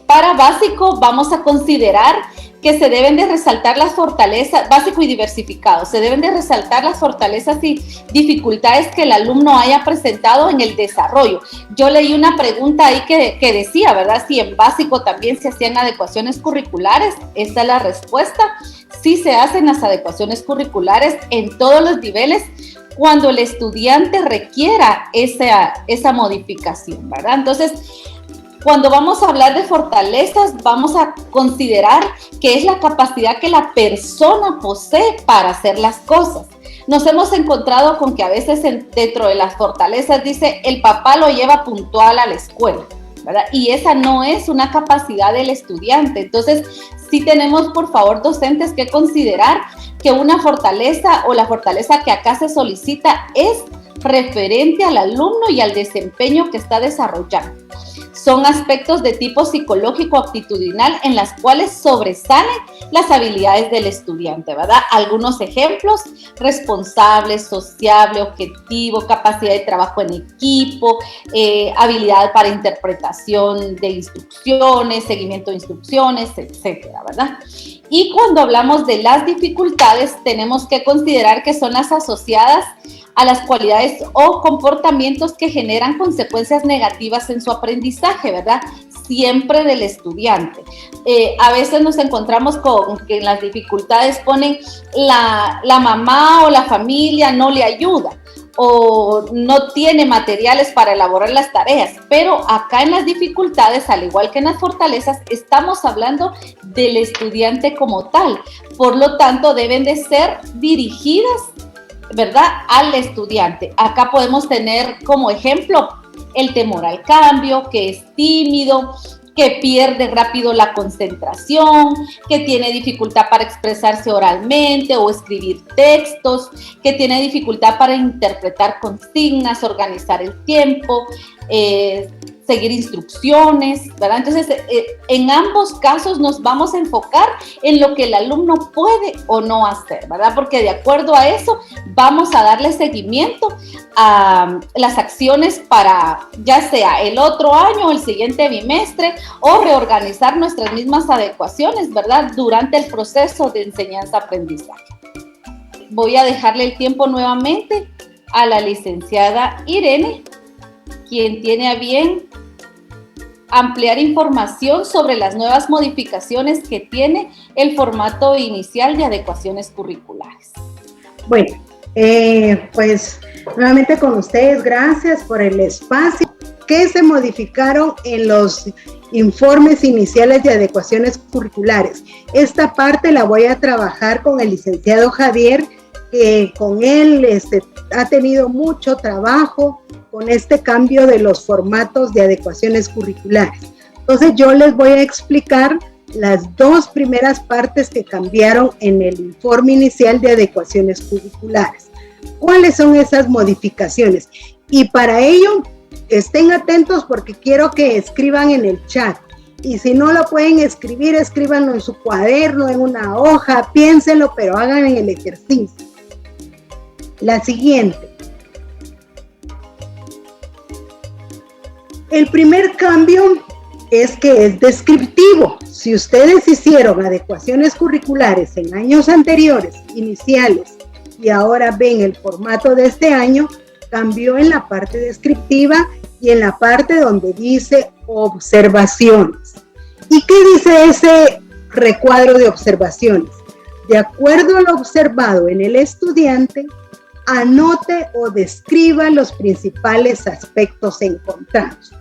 Para básico vamos a considerar que se deben de resaltar las fortalezas, básico y diversificado, se deben de resaltar las fortalezas y dificultades que el alumno haya presentado en el desarrollo. Yo leí una pregunta ahí que decía, ¿verdad? Si en básico también se hacían adecuaciones curriculares. Esta es la respuesta. Sí se hacen las adecuaciones curriculares en todos los niveles cuando el estudiante requiera esa modificación, ¿verdad? Entonces, cuando vamos a hablar de fortalezas, vamos a considerar que es la capacidad que la persona posee para hacer las cosas. Nos hemos encontrado con que a veces dentro de las fortalezas dice el papá lo lleva puntual a la escuela, ¿verdad? Y esa no es una capacidad del estudiante. Entonces, sí tenemos, por favor, docentes, que considerar que una fortaleza o la fortaleza que acá se solicita es referente al alumno y al desempeño que está desarrollando. Son aspectos de tipo psicológico-actitudinal en las cuales sobresalen las habilidades del estudiante, ¿verdad? Algunos ejemplos: responsable, sociable, objetivo, capacidad de trabajo en equipo, habilidad para interpretación de instrucciones, seguimiento de instrucciones, etcétera, ¿verdad? Y cuando hablamos de las dificultades, tenemos que considerar que son las asociadas a las cualidades o comportamientos que generan consecuencias negativas en su aprendizaje, ¿verdad? Siempre del estudiante. A veces nos encontramos con que en las dificultades ponen la mamá o la familia no le ayuda o no tiene materiales para elaborar las tareas, pero acá en las dificultades, al igual que en las fortalezas, estamos hablando del estudiante como tal. Por lo tanto, deben de ser dirigidas, ¿verdad?, al estudiante. Acá podemos tener como ejemplo el temor al cambio, que es tímido, que pierde rápido la concentración, que tiene dificultad para expresarse oralmente o escribir textos, que tiene dificultad para interpretar consignas, organizar el tiempo, seguir instrucciones, ¿verdad? Entonces, en ambos casos nos vamos a enfocar en lo que el alumno puede o no hacer, ¿verdad? Porque de acuerdo a eso vamos a darle seguimiento a las acciones para ya sea el otro año o el siguiente bimestre, o reorganizar nuestras mismas adecuaciones, ¿verdad?, durante el proceso de enseñanza-aprendizaje. Voy a dejarle el tiempo nuevamente a la licenciada Irene, quien tiene a bien ampliar información sobre las nuevas modificaciones que tiene el formato inicial de adecuaciones curriculares.
Bueno, pues nuevamente con ustedes, gracias por el espacio. ¿Qué se modificaron en los informes iniciales de adecuaciones curriculares? Esta parte la voy a trabajar con el licenciado Javier, que con él ha tenido mucho trabajo con este cambio de los formatos de adecuaciones curriculares. Entonces yo les voy a explicar las dos primeras partes que cambiaron en el informe inicial de adecuaciones curriculares. ¿Cuáles son esas modificaciones? Y para ello, estén atentos porque quiero que escriban en el chat. Y si no lo pueden escribir, escríbanlo en su cuaderno, en una hoja, piénsenlo, pero hagan el ejercicio. La siguiente. El primer cambio es que es descriptivo. Si ustedes hicieron adecuaciones curriculares en años anteriores, iniciales, y ahora ven el formato de este año, cambió en la parte descriptiva y en la parte donde dice observaciones. ¿Y qué dice ese recuadro de observaciones? De acuerdo a lo observado en el estudiante, anote o describa los principales aspectos encontrados.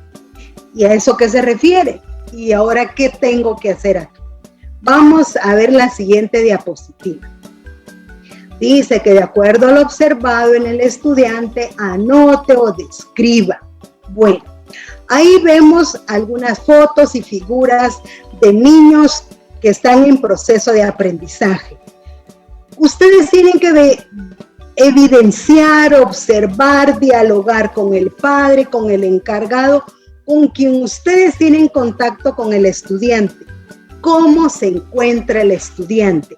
¿Y a eso qué se refiere? ¿Y ahora qué tengo que hacer aquí? Vamos a ver la siguiente diapositiva. Dice que de acuerdo a lo observado en el estudiante, anote o describa. Bueno, ahí vemos algunas fotos y figuras de niños que están en proceso de aprendizaje. Ustedes tienen que evidenciar, observar, dialogar con el padre, con el encargado, con quien ustedes tienen contacto con el estudiante. ¿Cómo se encuentra el estudiante?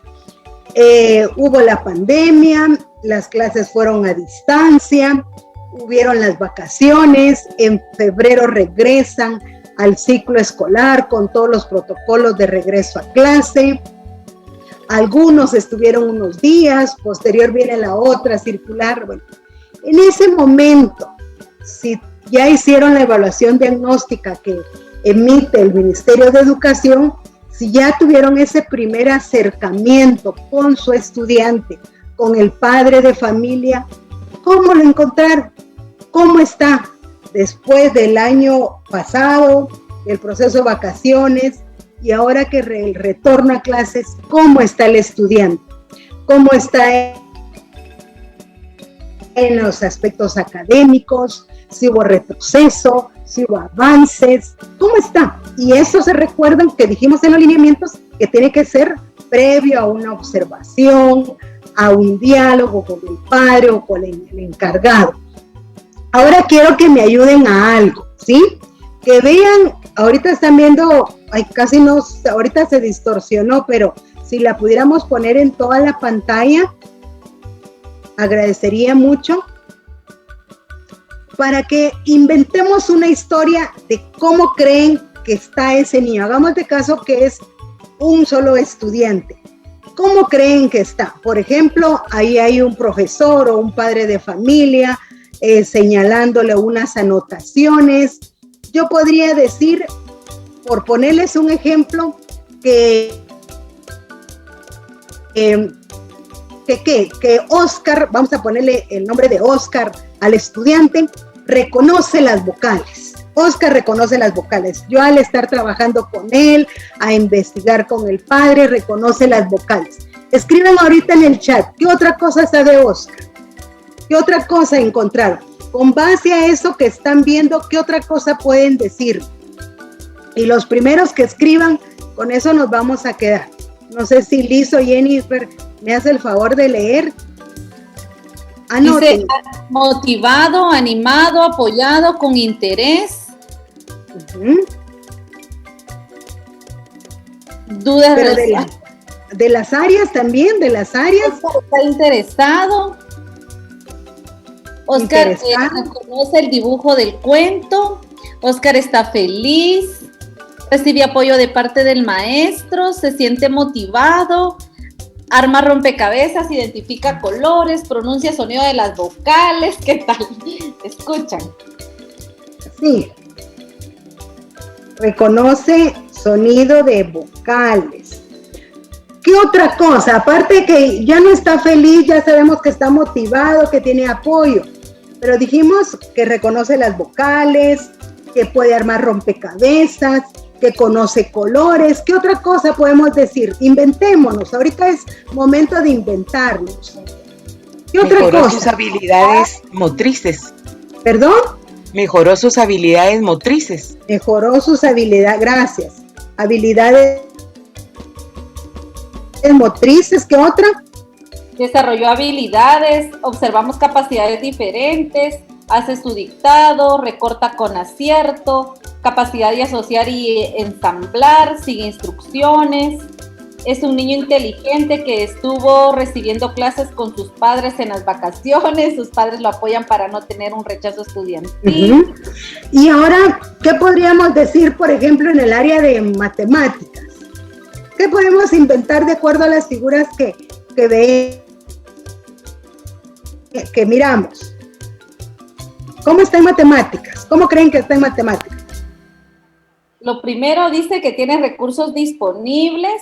Hubo la pandemia, las clases fueron a distancia, hubieron las vacaciones, en febrero regresan al ciclo escolar con todos los protocolos de regreso a clase. Algunos estuvieron unos días, posterior viene la otra circular. Bueno, en ese momento, si ya hicieron la evaluación diagnóstica que emite el Ministerio de Educación, si ya tuvieron ese primer acercamiento con su estudiante, con el padre de familia, ¿cómo lo encontraron? ¿Cómo está? Después del año pasado, el proceso de vacaciones y ahora que el retorno a clases, ¿cómo está el estudiante? ¿Cómo está en los aspectos académicos? Si hubo retroceso, si hubo avances, ¿cómo está? Y eso se recuerdan que dijimos en los lineamientos que tiene que ser previo a una observación, a un diálogo con el padre o con el encargado. Ahora quiero que me ayuden a algo, ¿sí? Que vean, ahorita están viendo, ay, casi no, ahorita se distorsionó, pero si la pudiéramos poner en toda la pantalla, agradecería mucho, para que inventemos una historia de cómo creen que está ese niño. Hagamos de caso que es un solo estudiante. ¿Cómo creen que está? Por ejemplo, ahí hay un profesor o un padre de familia señalándole unas anotaciones. Yo podría decir, por ponerles un ejemplo, que Oscar, vamos a ponerle el nombre de Oscar al estudiante, reconoce las vocales. Oscar reconoce las vocales. Yo al estar trabajando con él, a investigar con el padre, reconoce las vocales. Escriban ahorita en el chat, ¿qué otra cosa sabe Oscar? ¿Qué otra cosa encontraron? Con base a eso que están viendo, ¿qué otra cosa pueden decir? Y los primeros que escriban, con eso nos vamos a quedar. No sé si Liz o Jennifer me hace el favor de leer.
Dice, motivado, animado, apoyado, con interés. Dudas.
Pero de las áreas también, de las áreas.
Oscar está interesado. Oscar conoce el dibujo del cuento. Oscar está feliz. Recibe apoyo de parte del maestro. Se siente motivado. Arma rompecabezas, identifica colores, pronuncia sonido de las vocales. ¿Qué tal? ¿Escuchan?
Sí. Reconoce sonido de vocales. ¿Qué otra cosa? Aparte de que ya no está feliz, ya sabemos que está motivado, que tiene apoyo. Pero dijimos que reconoce las vocales, que puede armar rompecabezas, que conoce colores. ¿Qué otra cosa podemos decir? Inventémonos, ahorita es momento de inventarnos. ¿Qué otra cosa?
Mejoró sus habilidades motrices.
¿Perdón?
Mejoró sus habilidades motrices.
Mejoró sus habilidades, gracias. Habilidades motrices, ¿qué otra?
Desarrolló habilidades, observamos capacidades diferentes, hace su dictado, recorta con acierto, capacidad de asociar y ensamblar, sigue instrucciones, Es un niño inteligente que estuvo recibiendo clases con sus padres en las vacaciones, sus padres lo apoyan para no tener un rechazo estudiantil.
Y ahora, ¿qué podríamos decir, por ejemplo, en el área de matemáticas? ¿Qué podemos inventar de acuerdo a las figuras que miramos? ¿Cómo está en matemáticas? ¿Cómo creen que está en matemáticas?
Lo primero dice que tiene recursos disponibles,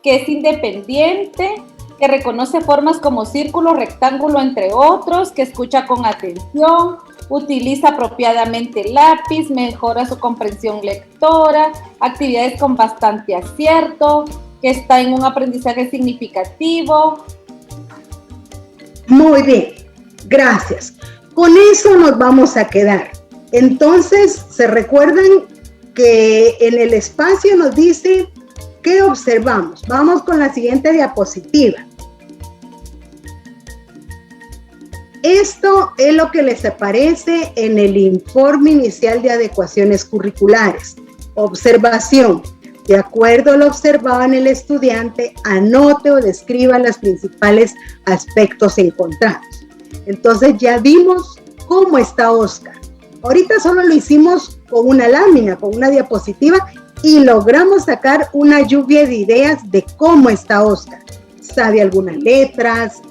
que es independiente, que reconoce formas como círculo, rectángulo, entre otros, que escucha con atención, utiliza apropiadamente el lápiz, mejora su comprensión lectora, actividades con bastante acierto, que está en un aprendizaje significativo.
Muy bien, gracias. Con eso nos vamos a quedar. Entonces, ¿se recuerdan que en el espacio nos dice qué observamos? Vamos con la siguiente diapositiva. Esto es lo que les aparece en el informe inicial de adecuaciones curriculares. Observación. De acuerdo a lo observado en el estudiante, anote o describa los principales aspectos encontrados. Entonces ya vimos cómo está Oscar. Ahorita solo lo hicimos con una lámina, con una diapositiva, y logramos sacar una lluvia de ideas de cómo está Oscar. Sabe algunas letras,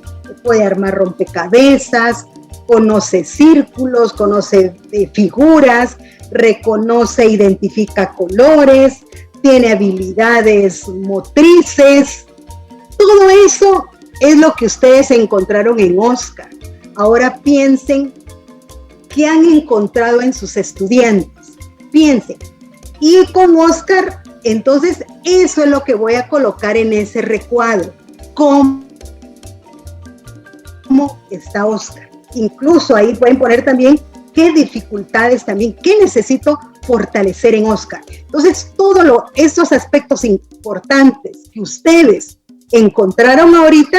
puede armar rompecabezas, conoce círculos, conoce figuras, reconoce, identifica colores, tiene habilidades motrices. Todo eso es lo que ustedes encontraron en Oscar. Ahora piensen qué han encontrado en sus estudiantes. Piensen. Y con Oscar, entonces eso es lo que voy a colocar en ese recuadro. ¿Cómo está Oscar? Incluso ahí pueden poner también qué dificultades también, qué necesito fortalecer en Oscar. Entonces, todos esos aspectos importantes que ustedes encontraron ahorita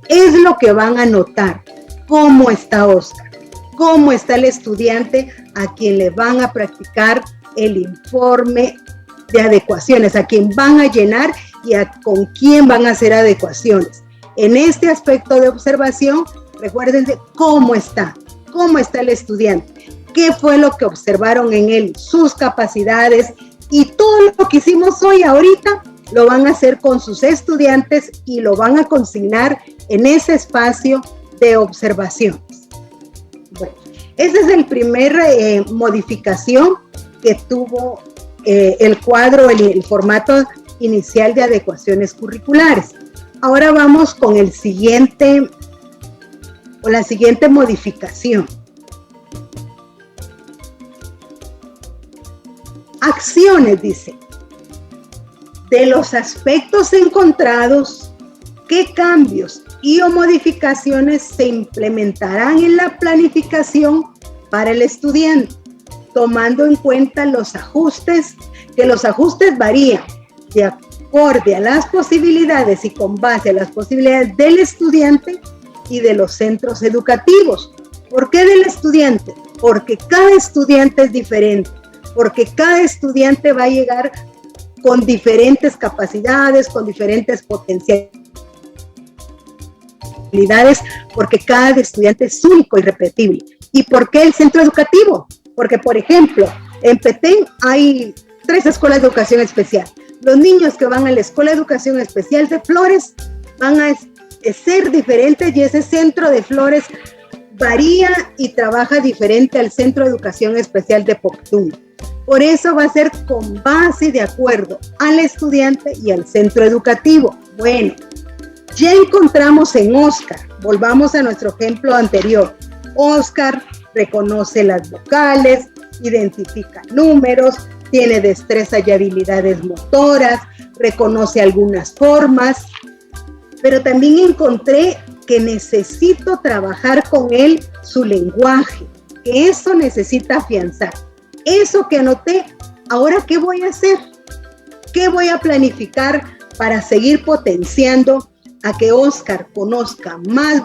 es lo que van a notar. ¿Cómo está Oscar? ¿Cómo está el estudiante a quien le van a practicar el informe de adecuaciones, a quien van a llenar y con quién van a hacer adecuaciones? En este aspecto de observación, recuérdense cómo está el estudiante, qué fue lo que observaron en él, sus capacidades, y todo lo que hicimos hoy ahorita lo van a hacer con sus estudiantes y lo van a consignar en ese espacio de observaciones. Bueno, esa es el primer modificación que tuvo el cuadro, el formato inicial de adecuaciones curriculares. Ahora vamos con la siguiente modificación. Acciones, dice. De los aspectos encontrados, ¿qué cambios y o modificaciones se implementarán en la planificación para el estudiante? Tomando en cuenta los ajustes, que los ajustes varían de acorde a las posibilidades y con base a las posibilidades del estudiante y de los centros educativos. ¿Por qué del estudiante? Porque cada estudiante es diferente, porque cada estudiante va a llegar con diferentes capacidades, con diferentes potencialidades, porque cada estudiante es único y repetible. ¿Y por qué el centro educativo? Porque, por ejemplo, en Petén hay 3 escuelas de educación especial. Los niños que van a la Escuela de Educación Especial de Flores van a ser diferentes y ese centro de Flores varía y trabaja diferente al Centro de Educación Especial de Poctum. Por eso va a ser con base de acuerdo al estudiante y al centro educativo. Bueno, ya encontramos en Oscar, volvamos a nuestro ejemplo anterior. Oscar reconoce las vocales, identifica números, tiene destreza y habilidades motoras, reconoce algunas formas, pero también encontré que necesito trabajar con él su lenguaje, que eso necesita afianzar. Eso que anoté, ahora ¿qué voy a hacer? ¿Qué voy a planificar para seguir potenciando a que Oscar conozca más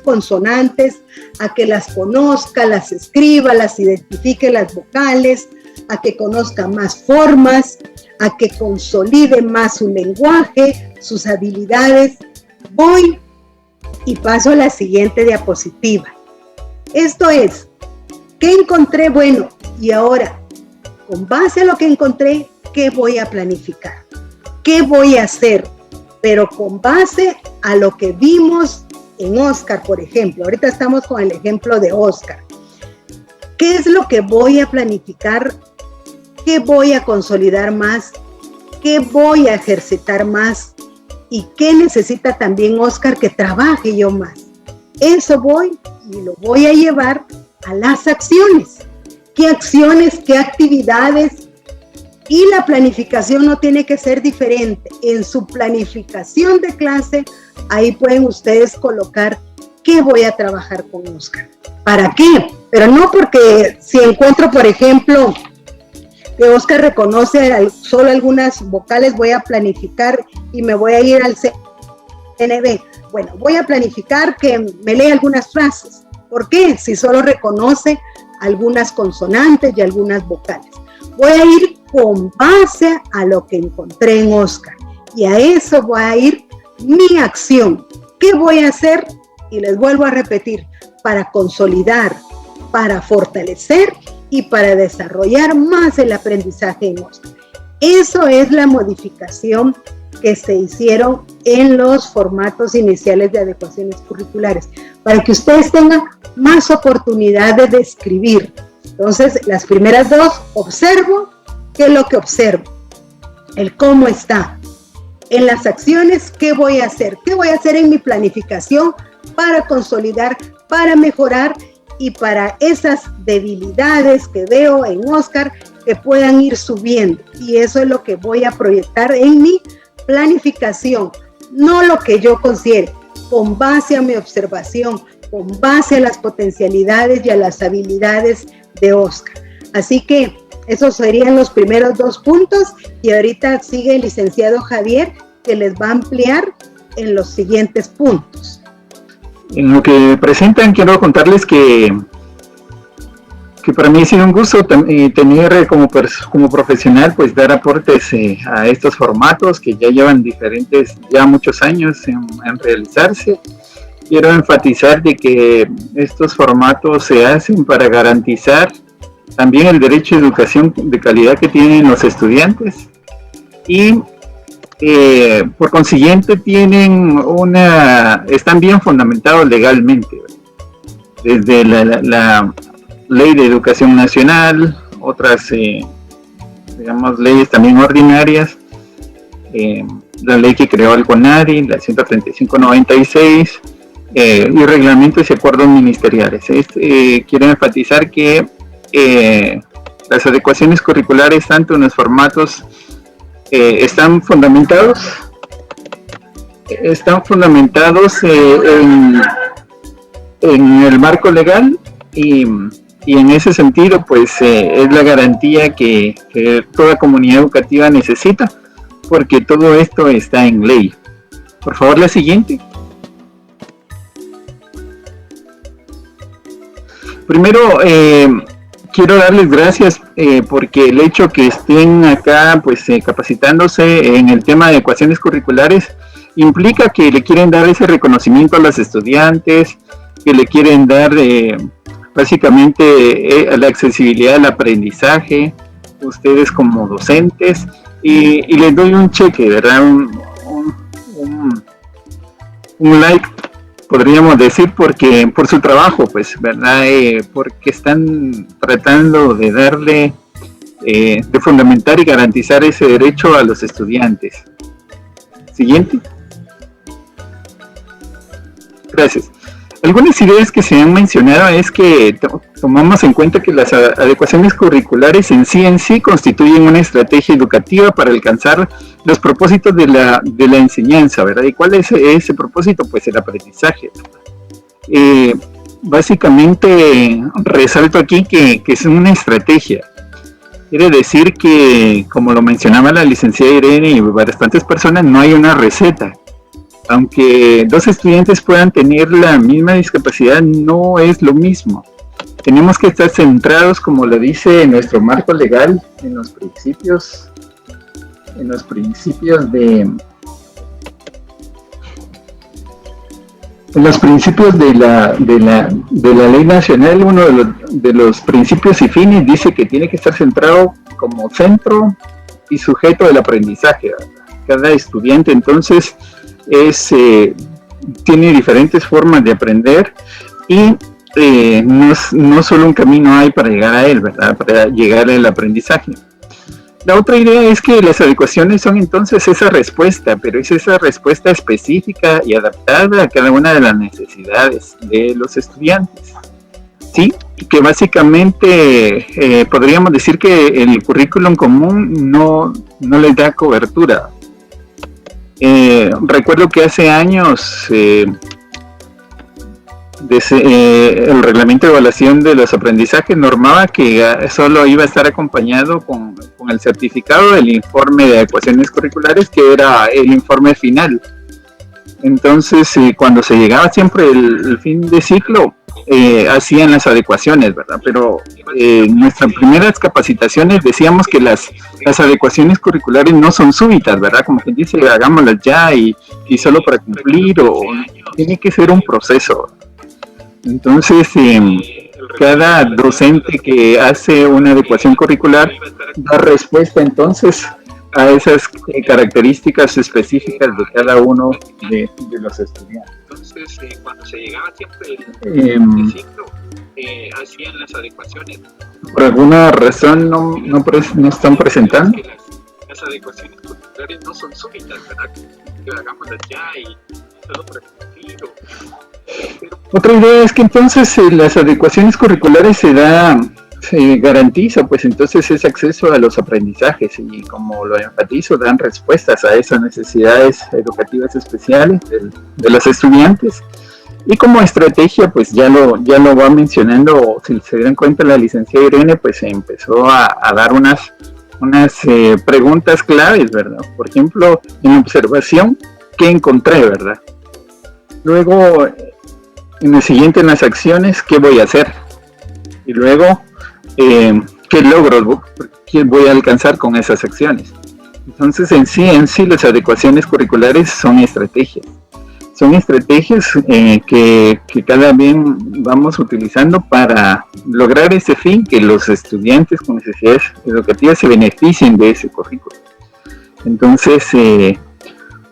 consonantes, a que las conozca, las escriba, las identifique las vocales, a que conozca más formas, a que consolide más su lenguaje, sus habilidades. Voy y paso a la siguiente diapositiva. Esto es, ¿qué encontré? Bueno, y ahora, con base a lo que encontré, ¿qué voy a planificar? ¿Qué voy a hacer? Pero con base a lo que vimos en Oscar, por ejemplo. Ahorita estamos con el ejemplo de Oscar. ¿Qué es lo que voy a planificar? ¿Qué voy a consolidar más? ¿Qué voy a ejercitar más? ¿Y qué necesita también Oscar que trabaje yo más? Eso voy y lo voy a llevar a las acciones. ¿Qué acciones, qué actividades? Y la planificación no tiene que ser diferente. En su planificación de clase, ahí pueden ustedes colocar qué voy a trabajar con Oscar. ¿Para qué? Pero no porque si encuentro, por ejemplo, que Oscar reconoce solo algunas vocales, voy a planificar y me voy a ir al CNB. Bueno, voy a planificar que me lea algunas frases. ¿Por qué? Si solo reconoce algunas consonantes y algunas vocales. Voy a ir con base a lo que encontré en Oscar. Y a eso voy a ir mi acción. ¿Qué voy a hacer? Y les vuelvo a repetir, para consolidar, para fortalecer y para desarrollar más el aprendizaje en Oscar. Eso es la modificación que se hicieron en los formatos iniciales de adecuaciones curriculares, para que ustedes tengan más oportunidades de escribir. Entonces, las primeras dos, observo, ¿qué es lo que observo? El cómo está. En las acciones, ¿qué voy a hacer? ¿Qué voy a hacer en mi planificación para consolidar, para mejorar y para esas debilidades que veo en Oscar que puedan ir subiendo? Y eso es lo que voy a proyectar en mi planificación, no lo que yo considere, con base a mi observación, con base a las potencialidades y a las habilidades de Oscar. Así que esos serían los primeros dos puntos y ahorita sigue el licenciado Javier que les va a ampliar en los siguientes puntos.
En lo que presentan quiero contarles que para mí ha sido un gusto tener como profesional pues dar aportes a estos formatos que ya llevan ya muchos años en realizarse. Quiero enfatizar de que estos formatos se hacen para garantizar también el derecho a educación de calidad que tienen los estudiantes y por consiguiente están bien fundamentados legalmente, desde la Ley de Educación Nacional, otras leyes también ordinarias, la ley que creó el CONADI, la 135/96, y reglamentos y acuerdos ministeriales. Quiero enfatizar que las adecuaciones curriculares, tanto en los formatos, están fundamentados en el marco legal y en ese sentido pues es la garantía que toda comunidad educativa necesita, porque todo esto está en ley. Por favor, la siguiente. Primero, quiero darles gracias porque el hecho que estén acá pues capacitándose en el tema de adecuaciones curriculares implica que le quieren dar ese reconocimiento a los estudiantes, que le quieren dar básicamente la accesibilidad al aprendizaje, ustedes como docentes, y les doy un cheque, ¿verdad? Un like, podríamos decir, porque por su trabajo, pues, ¿verdad? Porque están tratando de darle, de fundamentar y garantizar ese derecho a los estudiantes. Siguiente. Gracias. Algunas ideas que se han mencionado es que tomamos en cuenta que las adecuaciones curriculares en sí constituyen una estrategia educativa para alcanzar los propósitos de la enseñanza, ¿verdad? ¿Y cuál es ese propósito? Pues el aprendizaje. Básicamente resalto aquí que es una estrategia. Quiere decir que, como lo mencionaba la licenciada Irene y bastantes personas, no hay una receta. Aunque dos estudiantes puedan tener la misma discapacidad, no es lo mismo. tenemos que estar centrados, como lo dice nuestro marco legal, en los principios de la ley nacional. Uno de los principios y fines dice que tiene que estar centrado como centro y sujeto del aprendizaje. Cada estudiante entonces tiene diferentes formas de aprender y no solo un camino hay para llegar a él, ¿verdad? Para llegar al aprendizaje. La otra idea es que las adecuaciones son entonces esa respuesta, pero es esa respuesta específica y adaptada a cada una de las necesidades de los estudiantes. Sí, que básicamente podríamos decir que el currículum común no les da cobertura. Recuerdo que hace años el reglamento de evaluación de los aprendizajes normaba que solo iba a estar acompañado con el certificado del informe de adecuaciones curriculares, que era el informe final. Entonces, cuando se llegaba siempre el fin de ciclo, hacían las adecuaciones, ¿verdad? Pero en nuestras primeras capacitaciones decíamos que las adecuaciones curriculares no son súbitas, ¿verdad? Como quien dice, hagámoslas ya y solo para cumplir, o tiene que ser un proceso. Entonces, cada docente que hace una adecuación curricular da respuesta entonces a esas características específicas de cada uno de los estudiantes. Entonces, cuando se llegaba siempre el ciclo, hacían las adecuaciones. Por alguna razón no están presentando. Las adecuaciones curriculares no son súbitas, ¿verdad? Que hagámoslas ya y solo por cumplir. Otra idea es que entonces las adecuaciones curriculares se garantiza pues entonces ese acceso a los aprendizajes, y como lo enfatizo, dan respuestas a esas necesidades educativas especiales de los estudiantes. Y como estrategia, pues ya lo va mencionando, si se dieron cuenta, la licenciada Irene pues empezó a dar unas preguntas claves, ¿verdad? Por ejemplo, en observación, ¿qué encontré, verdad? Luego, en el siguiente, en las acciones, ¿qué voy a hacer? Y luego, ¿qué logros voy a alcanzar con esas acciones? Entonces, en sí, las adecuaciones curriculares son estrategias. Son estrategias que cada vez vamos utilizando para lograr ese fin, que los estudiantes con necesidades educativas se beneficien de ese currículo. Entonces,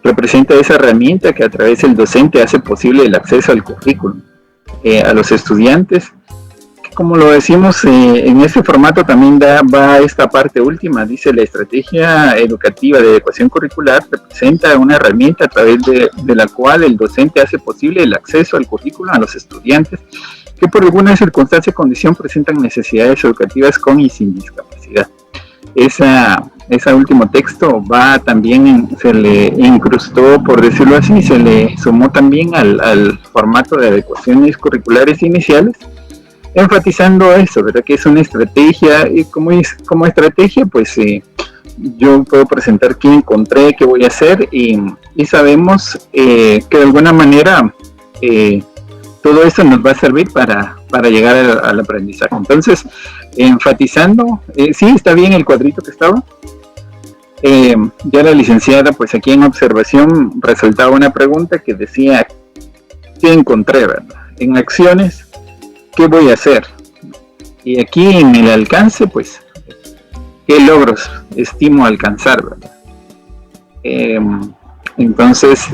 representa esa herramienta que a través del docente hace posible el acceso al currículum a los estudiantes, que, como lo decimos, en este formato también va esta parte última. Dice: la estrategia educativa de adecuación curricular representa una herramienta a través de la cual el docente hace posible el acceso al currículum a los estudiantes que por alguna circunstancia o condición presentan necesidades educativas con y sin discapacidad. Ese último texto se le incrustó, por decirlo así, se le sumó también al formato de adecuaciones curriculares iniciales, enfatizando eso, ¿verdad? Que es una estrategia, y como estrategia, pues yo puedo presentar qué encontré, qué voy a hacer, y sabemos que de alguna manera todo eso nos va a servir para llegar al aprendizaje. Entonces, enfatizando, sí, está bien el cuadrito que estaba. Ya la licenciada, pues aquí en observación, resaltaba una pregunta que decía: ¿qué encontré, verdad? En acciones, ¿qué voy a hacer? Y aquí en el alcance, pues, ¿qué logros estimo alcanzar, verdad? Entonces,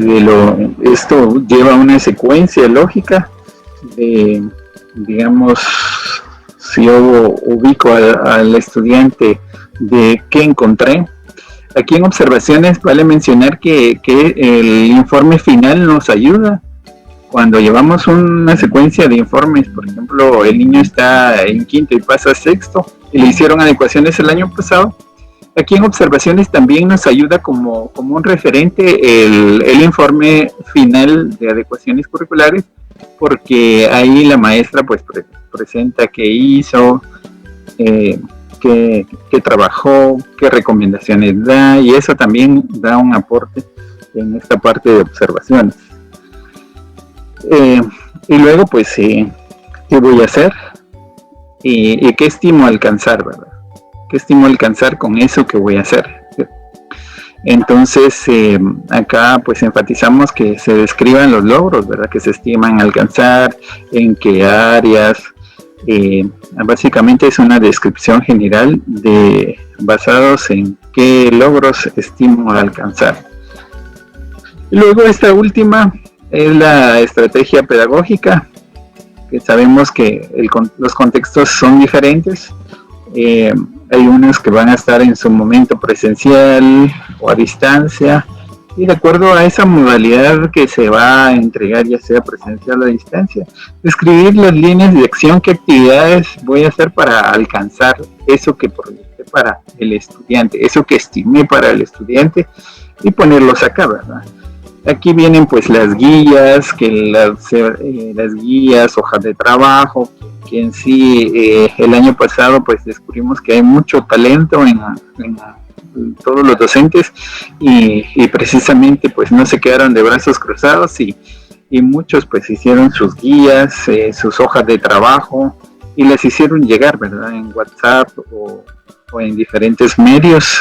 esto lleva una secuencia lógica de, digamos, si yo ubico al estudiante de qué encontré. Aquí en observaciones vale mencionar que el informe final nos ayuda. Cuando llevamos una secuencia de informes, por ejemplo, el niño está en quinto y pasa a sexto, y le hicieron adecuaciones el año pasado, aquí en observaciones también nos ayuda como un referente el informe final de adecuaciones curriculares, porque ahí la maestra pues presenta qué hizo, qué trabajó, qué recomendaciones da, y eso también da un aporte en esta parte de observaciones. Y luego, pues, ¿qué voy a hacer? y qué estimo alcanzar, ¿verdad? ¿Qué estimo alcanzar con eso que voy a hacer? Entonces, acá pues enfatizamos que se describan los logros, ¿verdad? Que se estiman alcanzar, en qué áreas. Básicamente es una descripción general basados en qué logros estimo alcanzar. Luego esta última es la estrategia pedagógica, que sabemos que los contextos son diferentes. Hay unos que van a estar en su momento presencial o a distancia, y de acuerdo a esa modalidad que se va a entregar, ya sea presencial o a distancia, describir las líneas de acción, qué actividades voy a hacer para alcanzar eso que proyecté para el estudiante, eso que estimé para el estudiante, y ponerlos acá, ¿verdad? Aquí vienen pues las guías, las guías, hojas de trabajo, que en sí el año pasado pues descubrimos que hay mucho talento en todos los docentes y precisamente pues no se quedaron de brazos cruzados y muchos pues hicieron sus guías, sus hojas de trabajo y las hicieron llegar, ¿verdad? En WhatsApp o en diferentes medios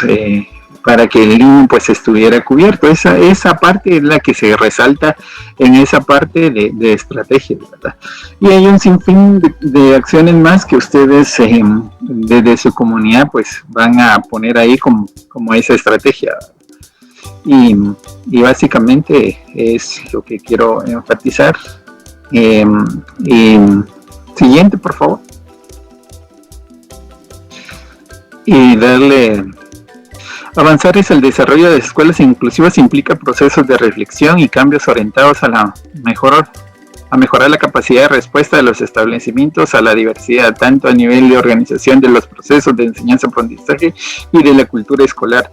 para que el niño pues estuviera cubierto. Esa parte es la que se resalta en esa parte de estrategia, ¿verdad? Y hay un sinfín de acciones más que ustedes desde su comunidad pues van a poner ahí como esa estrategia. Y básicamente es lo que quiero enfatizar. Siguiente, por favor. Y darle... Avanzar es el desarrollo de escuelas inclusivas, implica procesos de reflexión y cambios orientados a mejorar la capacidad de respuesta de los establecimientos a la diversidad, tanto a nivel de organización de los procesos de enseñanza-aprendizaje y de la cultura escolar,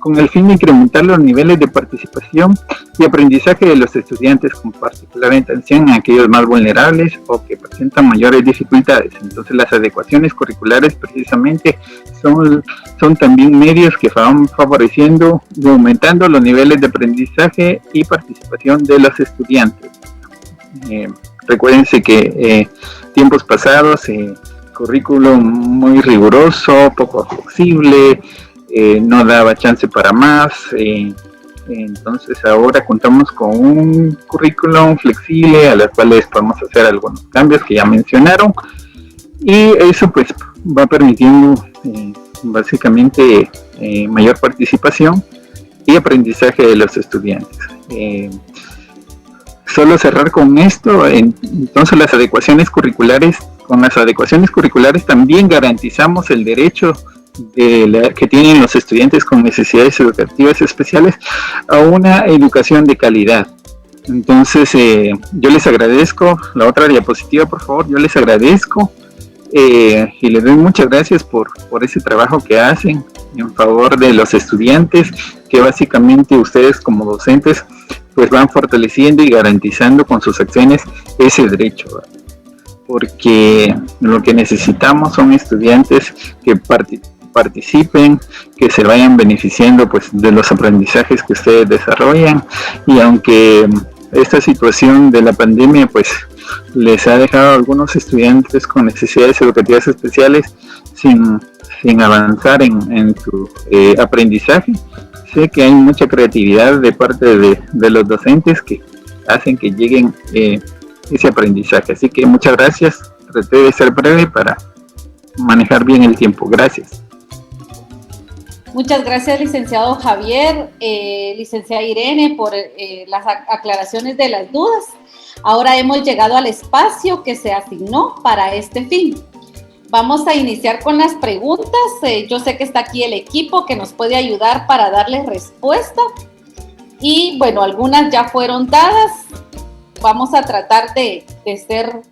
con el fin de incrementar los niveles de participación y aprendizaje de los estudiantes, con particular atención a aquellos más vulnerables o que presentan mayores dificultades. Entonces las adecuaciones curriculares precisamente son también medios que van favoreciendo y aumentando los niveles de aprendizaje y participación de los estudiantes. Recuérdense que tiempos pasados, currículum muy riguroso, poco flexible, no daba chance para más, entonces ahora contamos con un currículum flexible a los cuales podemos hacer algunos cambios que ya mencionaron, y eso pues va permitiendo básicamente mayor participación y aprendizaje de los estudiantes. Solo cerrar con esto, entonces las adecuaciones curriculares, con las adecuaciones curriculares también garantizamos el derecho que tienen los estudiantes con necesidades educativas especiales a una educación de calidad. Entonces yo les agradezco, la otra diapositiva por favor, yo les agradezco y les doy muchas gracias por ese trabajo que hacen en favor de los estudiantes, que básicamente ustedes como docentes pues van fortaleciendo y garantizando con sus acciones ese derecho, ¿verdad? Porque lo que necesitamos son estudiantes que participen, que se vayan beneficiando pues de los aprendizajes que ustedes desarrollan, y aunque esta situación de la pandemia pues les ha dejado a algunos estudiantes con necesidades educativas especiales sin avanzar en su aprendizaje, sé que hay mucha creatividad de parte de los docentes que hacen que lleguen ese aprendizaje. Así que muchas gracias, traté de ser breve para manejar bien el tiempo. Gracias.
Muchas gracias, licenciado Javier, licenciada Irene, por las aclaraciones de las dudas. Ahora hemos llegado al espacio que se asignó para este fin. Vamos a iniciar con las preguntas. Yo sé que está aquí el equipo que nos puede ayudar para darles respuesta. Y bueno, algunas ya fueron dadas. Vamos a tratar de ser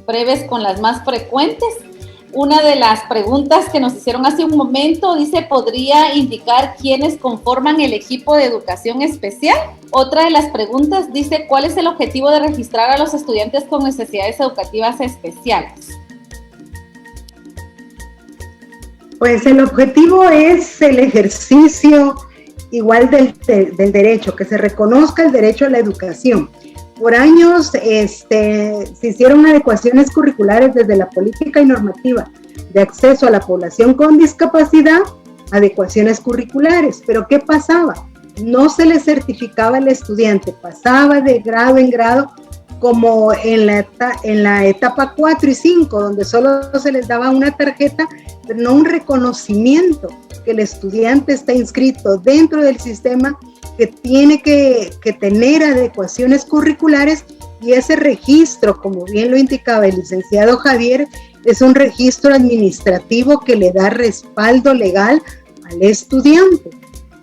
breves con las más frecuentes. Una de las preguntas que nos hicieron hace un momento dice, ¿podría indicar quiénes conforman el equipo de educación especial? Otra de las preguntas dice, ¿cuál es el objetivo de registrar a los estudiantes con necesidades educativas especiales?
Pues el objetivo es el ejercicio igual del derecho, que se reconozca el derecho a la educación. Por años se hicieron adecuaciones curriculares desde la política y normativa de acceso a la población con discapacidad, adecuaciones curriculares. Pero ¿qué pasaba? No se le certificaba al estudiante, pasaba de grado en grado, como en la etapa 4 y 5, donde solo se les daba una tarjeta, pero no un reconocimiento que el estudiante está inscrito dentro del sistema, que tiene que tener adecuaciones curriculares, y ese registro, como bien lo indicaba el licenciado Javier, es un registro administrativo que le da respaldo legal al estudiante,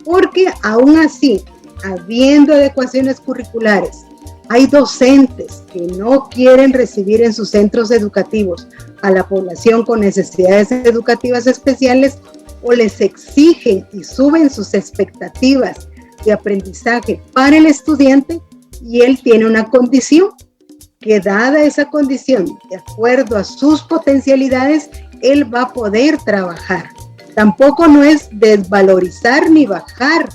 porque aún así, habiendo adecuaciones curriculares, hay docentes que no quieren recibir en sus centros educativos a la población con necesidades educativas especiales, o les exigen y suben sus expectativas de aprendizaje para el estudiante, y él tiene una condición, que dada esa condición, de acuerdo a sus potencialidades, él va a poder trabajar. Tampoco no es desvalorizar ni bajar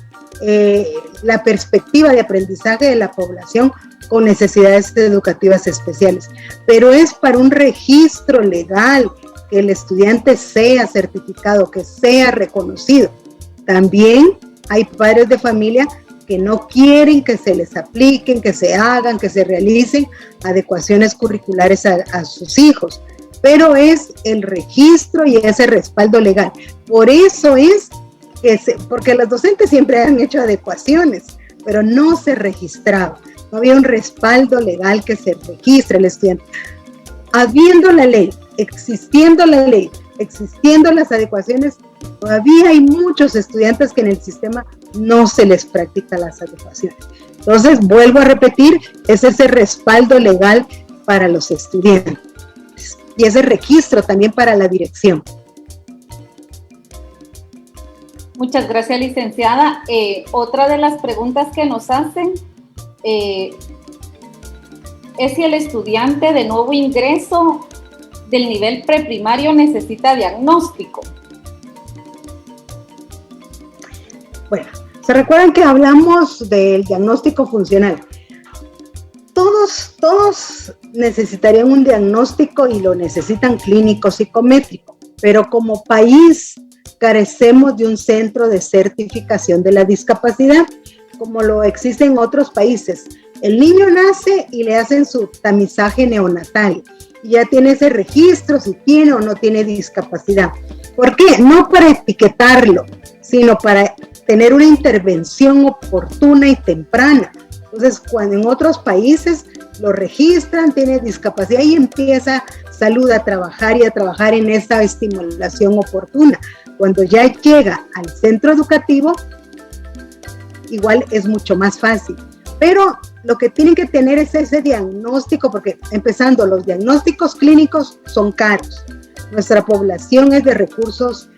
la perspectiva de aprendizaje de la población con necesidades educativas especiales, pero es para un registro legal, que el estudiante sea certificado, que sea reconocido. También hay padres de familia que no quieren que se les apliquen, que se hagan, que se realicen adecuaciones curriculares a sus hijos, pero es el registro y ese respaldo legal. Por eso es que porque los docentes siempre han hecho adecuaciones, pero no se registraba, no había un respaldo legal que se registre el estudiante. Habiendo la ley, existiendo las adecuaciones, todavía hay muchos estudiantes que en el sistema no se les practica las adecuaciones. Entonces, vuelvo a repetir, es ese respaldo legal para los estudiantes y ese registro también para la dirección.
Muchas gracias, licenciada. Otra de las preguntas que nos hacen es si el estudiante de nuevo ingreso del nivel preprimario necesita diagnóstico.
Bueno, ¿se recuerdan que hablamos del diagnóstico funcional? Todos necesitarían un diagnóstico y lo necesitan clínico psicométrico, pero como país carecemos de un centro de certificación de la discapacidad, como lo existe en otros países. El niño nace y le hacen su tamizaje neonatal, y ya tiene ese registro si tiene o no tiene discapacidad. ¿Por qué? No para etiquetarlo, sino para tener una intervención oportuna y temprana. Entonces, cuando en otros países lo registran, tiene discapacidad, y empieza salud a trabajar en esa estimulación oportuna. Cuando ya llega al centro educativo, igual es mucho más fácil. Pero lo que tienen que tener es ese diagnóstico, porque empezando, los diagnósticos clínicos son caros. Nuestra población es de recursos,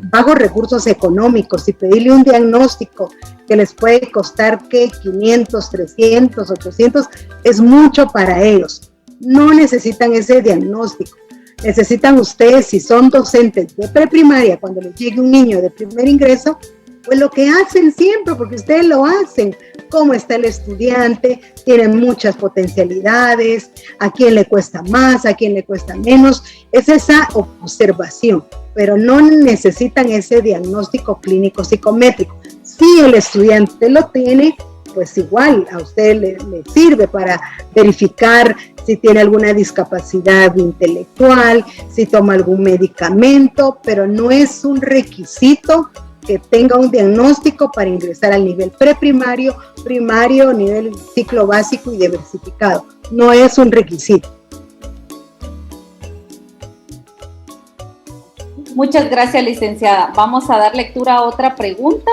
bajos recursos económicos, y pedirle un diagnóstico que les puede costar, ¿qué? 500, 300, 800, es mucho para ellos. No necesitan ese diagnóstico. Necesitan ustedes, si son docentes de preprimaria, cuando les llegue un niño de primer ingreso, pues lo que hacen siempre, porque ustedes lo hacen, cómo está el estudiante, tiene muchas potencialidades, a quién le cuesta más, a quién le cuesta menos, es esa observación, pero no necesitan ese diagnóstico clínico psicométrico. Si el estudiante lo tiene, pues igual a usted le sirve para verificar si tiene alguna discapacidad intelectual, si toma algún medicamento, pero no es un requisito que tenga un diagnóstico para ingresar al nivel preprimario, primario, nivel ciclo básico y diversificado. No es un requisito.
Muchas gracias, licenciada. Vamos a dar lectura a otra pregunta.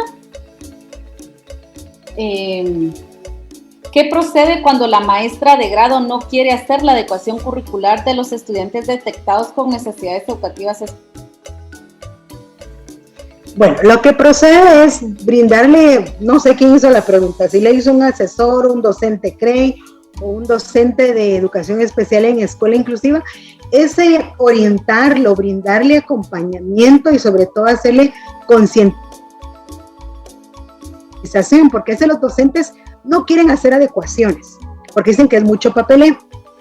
¿Qué procede cuando la maestra de grado no quiere hacer la adecuación curricular de los estudiantes detectados con necesidades educativas especiales?
Bueno, lo que procede es brindarle, no sé quién hizo la pregunta, si le hizo un asesor, un docente CREI o un docente de educación especial en escuela inclusiva, es orientarlo, brindarle acompañamiento y sobre todo hacerle concientización, porque a veces los docentes no quieren hacer adecuaciones. porque dicen que es mucho papeleo.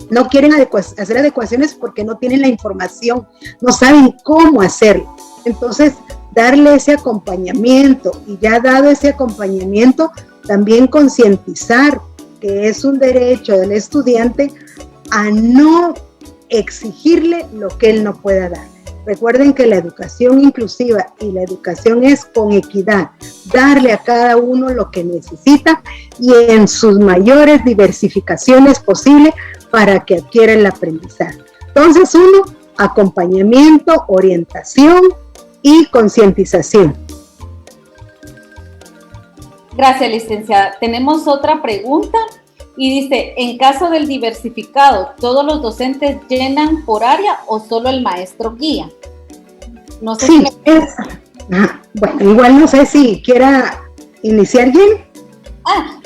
No quieren hacer adecuaciones porque no tienen la información, no saben cómo hacerlo. Entonces, darle ese acompañamiento, y ya dado ese acompañamiento, también concientizar que es un derecho del estudiante a no exigirle lo que él no pueda dar. Recuerden que la educación inclusiva y la educación es con equidad, darle a cada uno lo que necesita y en sus mayores diversificaciones posibles para que adquiera el aprendizaje. Entonces, uno, acompañamiento, orientación y concientización.
Gracias, licenciada. Tenemos otra pregunta y dice, en caso del diversificado, ¿todos los docentes llenan por área o solo el maestro guía? No sé
Sí,
si
bueno, igual no sé si quiera iniciar bien.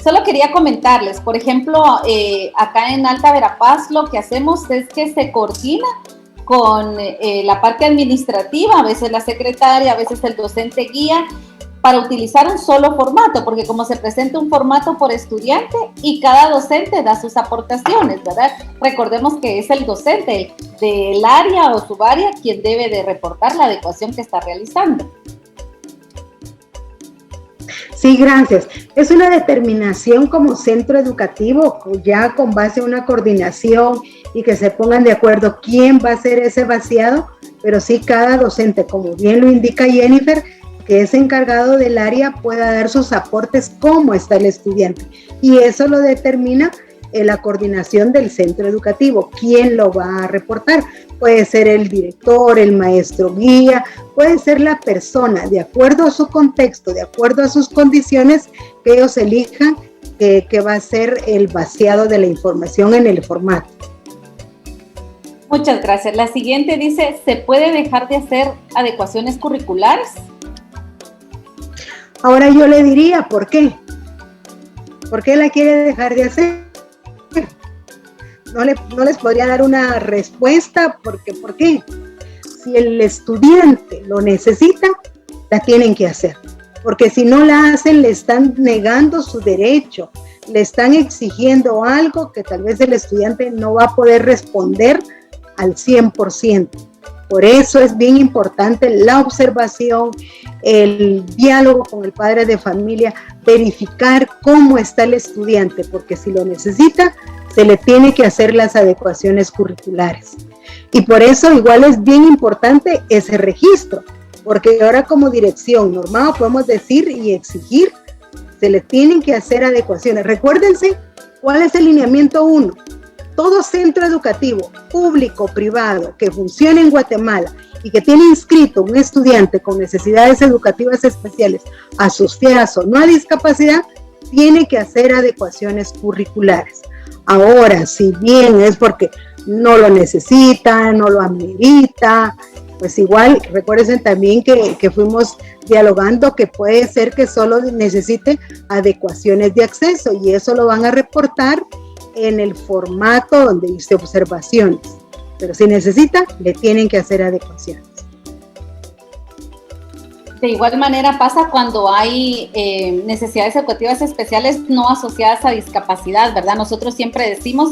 Solo quería comentarles, por ejemplo, acá en Alta Verapaz lo que hacemos es que se coordina con la parte administrativa, a veces la secretaria, a veces el docente guía, para utilizar un solo formato, porque como se presenta un formato por estudiante y cada docente da sus aportaciones, ¿verdad? Recordemos que es el docente del área o subárea quien debe de reportar la adecuación que está realizando.
Sí, gracias. Es una determinación como centro educativo, ya con base a una coordinación y que se pongan de acuerdo quién va a hacer ese vaciado, pero sí cada docente, como bien lo indica Jennifer, que es encargado del área, pueda dar sus aportes cómo está el estudiante. Y eso lo determina la coordinación del centro educativo. ¿Quién lo va a reportar? Puede ser el director, el maestro guía, puede ser la persona, de acuerdo a su contexto, de acuerdo a sus condiciones, que ellos elijan que va a ser el vaciado de la información en el formato.
Muchas gracias. La siguiente dice, ¿se puede dejar de hacer adecuaciones curriculares?
Ahora yo le diría, ¿por qué? ¿Por qué la quiere dejar de hacer? No les podría dar una respuesta, porque ¿por qué? Si el estudiante lo necesita, la tienen que hacer. Porque si no la hacen, le están negando su derecho, le están exigiendo algo que tal vez el estudiante no va a poder responder al 100%. Por eso es bien importante la observación, el diálogo con el padre de familia, verificar cómo está el estudiante, porque si lo necesita, se le tiene que hacer las adecuaciones curriculares. Y por eso igual es bien importante ese registro, porque ahora como dirección normada podemos decir y exigir, se le tienen que hacer adecuaciones. Recuérdense cuál es el lineamiento 1. Todo centro educativo, público, privado, que funcione en Guatemala y que tiene inscrito un estudiante con necesidades educativas especiales asociadas o no a discapacidad, tiene que hacer adecuaciones curriculares. Ahora, si bien es porque no lo necesita, no lo amerita, pues igual recuerden también que fuimos dialogando que puede ser que solo necesite adecuaciones de acceso y eso lo van a reportar en el formato donde dice observaciones, pero si necesita, le tienen que hacer adecuaciones.
De igual manera pasa cuando hay necesidades educativas especiales no asociadas a discapacidad, ¿verdad? Nosotros siempre decimos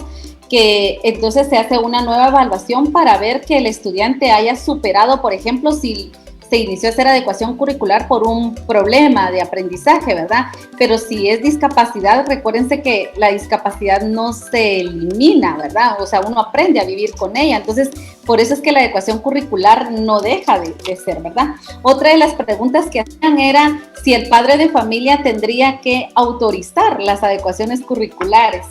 que entonces se hace una nueva evaluación para ver que el estudiante haya superado, por ejemplo, si se inició a hacer adecuación curricular por un problema de aprendizaje, ¿verdad? Pero si es discapacidad, recuérdense que la discapacidad no se elimina, ¿verdad? O sea, uno aprende a vivir con ella. Entonces, por eso es que la adecuación curricular no deja de ser, ¿verdad? Otra de las preguntas que hacían era si el padre de familia tendría que autorizar las adecuaciones curriculares.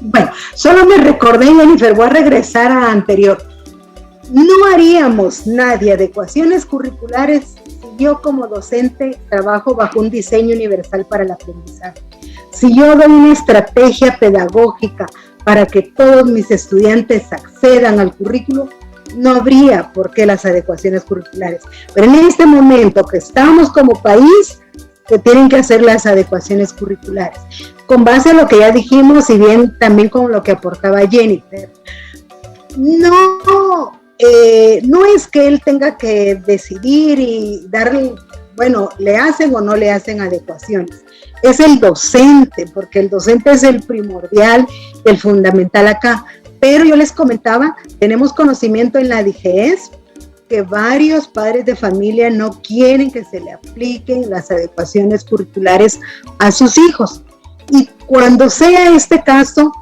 Bueno, solo me recordé, Jennifer, voy a regresar a anterior. No haríamos nadie adecuaciones curriculares si yo como docente trabajo bajo un diseño universal para el aprendizaje. Si yo doy una estrategia pedagógica para que todos mis estudiantes accedan al currículo, no habría por qué las adecuaciones curriculares. Pero en este momento que estamos como país, se tienen que hacer las adecuaciones curriculares. Con base a lo que ya dijimos y bien también con lo que aportaba Jennifer. No es que él tenga que decidir y bueno, le hacen o no le hacen adecuaciones. Es el docente, porque el docente es el primordial, el fundamental acá. Pero yo les comentaba, tenemos conocimiento en la DGES que varios padres de familia no quieren que se le apliquen las adecuaciones curriculares a sus hijos. Y cuando sea este caso,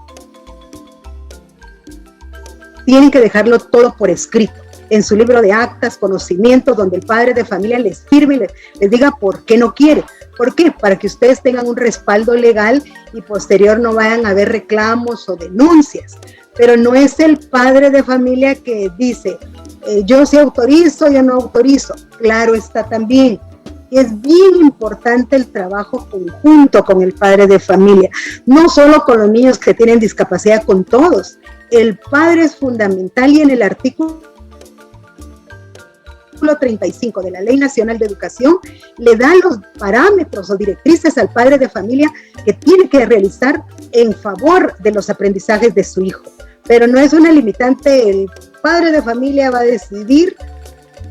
tienen que dejarlo todo por escrito, en su libro de actas, conocimientos, donde el padre de familia les firme y les diga por qué no quiere. ¿Por qué? Para que ustedes tengan un respaldo legal y posterior no vayan a haber reclamos o denuncias. Pero no es el padre de familia que dice, yo sí autorizo, yo no autorizo. Claro está también. Es bien importante el trabajo conjunto con el padre de familia, no solo con los niños que tienen discapacidad, con todos. El padre es fundamental y en el artículo 35 de la Ley Nacional de Educación le da los parámetros o directrices al padre de familia que tiene que realizar en favor de los aprendizajes de su hijo. Pero no es una limitante, el padre de familia va a decidir,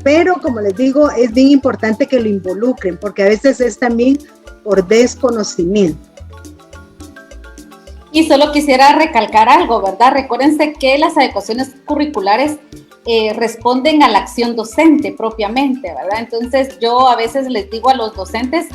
pero como les digo, es bien importante que lo involucren, porque a veces es también por desconocimiento.
Y solo quisiera recalcar algo, ¿verdad? Recuérdense que las adecuaciones curriculares responden a la acción docente propiamente, ¿verdad? Entonces yo a veces les digo a los docentes,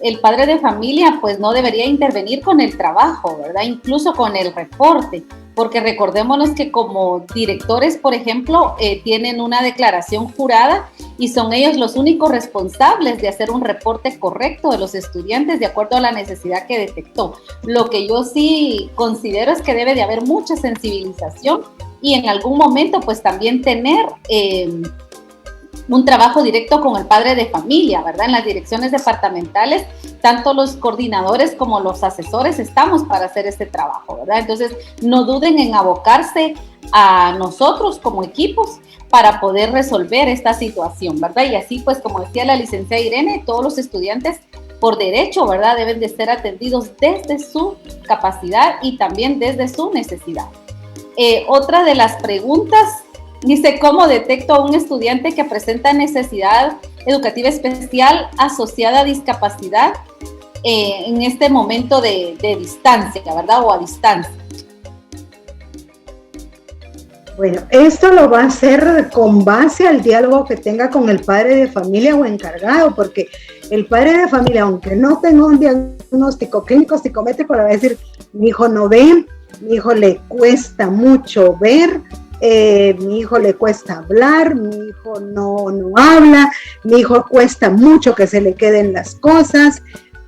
el padre de familia pues no debería intervenir con el trabajo, ¿verdad? Incluso con el reporte, porque recordémonos que como directores, por ejemplo, tienen una declaración jurada y son ellos los únicos responsables de hacer un reporte correcto de los estudiantes de acuerdo a la necesidad que detectó. Lo que yo sí considero es que debe de haber mucha sensibilización y en algún momento pues también tener un trabajo directo con el padre de familia, ¿verdad? En las direcciones departamentales, tanto los coordinadores como los asesores estamos para hacer este trabajo, ¿verdad? Entonces, no duden en abocarse a nosotros como equipos para poder resolver esta situación, ¿verdad? Y así, pues, como decía la licenciada Irene, todos los estudiantes por derecho, ¿verdad? Deben de ser atendidos desde su capacidad y también desde su necesidad. Otra de las preguntas dice, ¿cómo detecto a un estudiante que presenta necesidad educativa especial asociada a discapacidad en este momento de distancia, ¿verdad? O a distancia.
Bueno, esto lo va a hacer con base al diálogo que tenga con el padre de familia o encargado, porque el padre de familia, aunque no tenga un diagnóstico clínico psicométrico, le va a decir, mi hijo no ve, mi hijo le cuesta mucho ver, mi hijo le cuesta hablar, mi hijo no habla, mi hijo cuesta mucho que se le queden las cosas.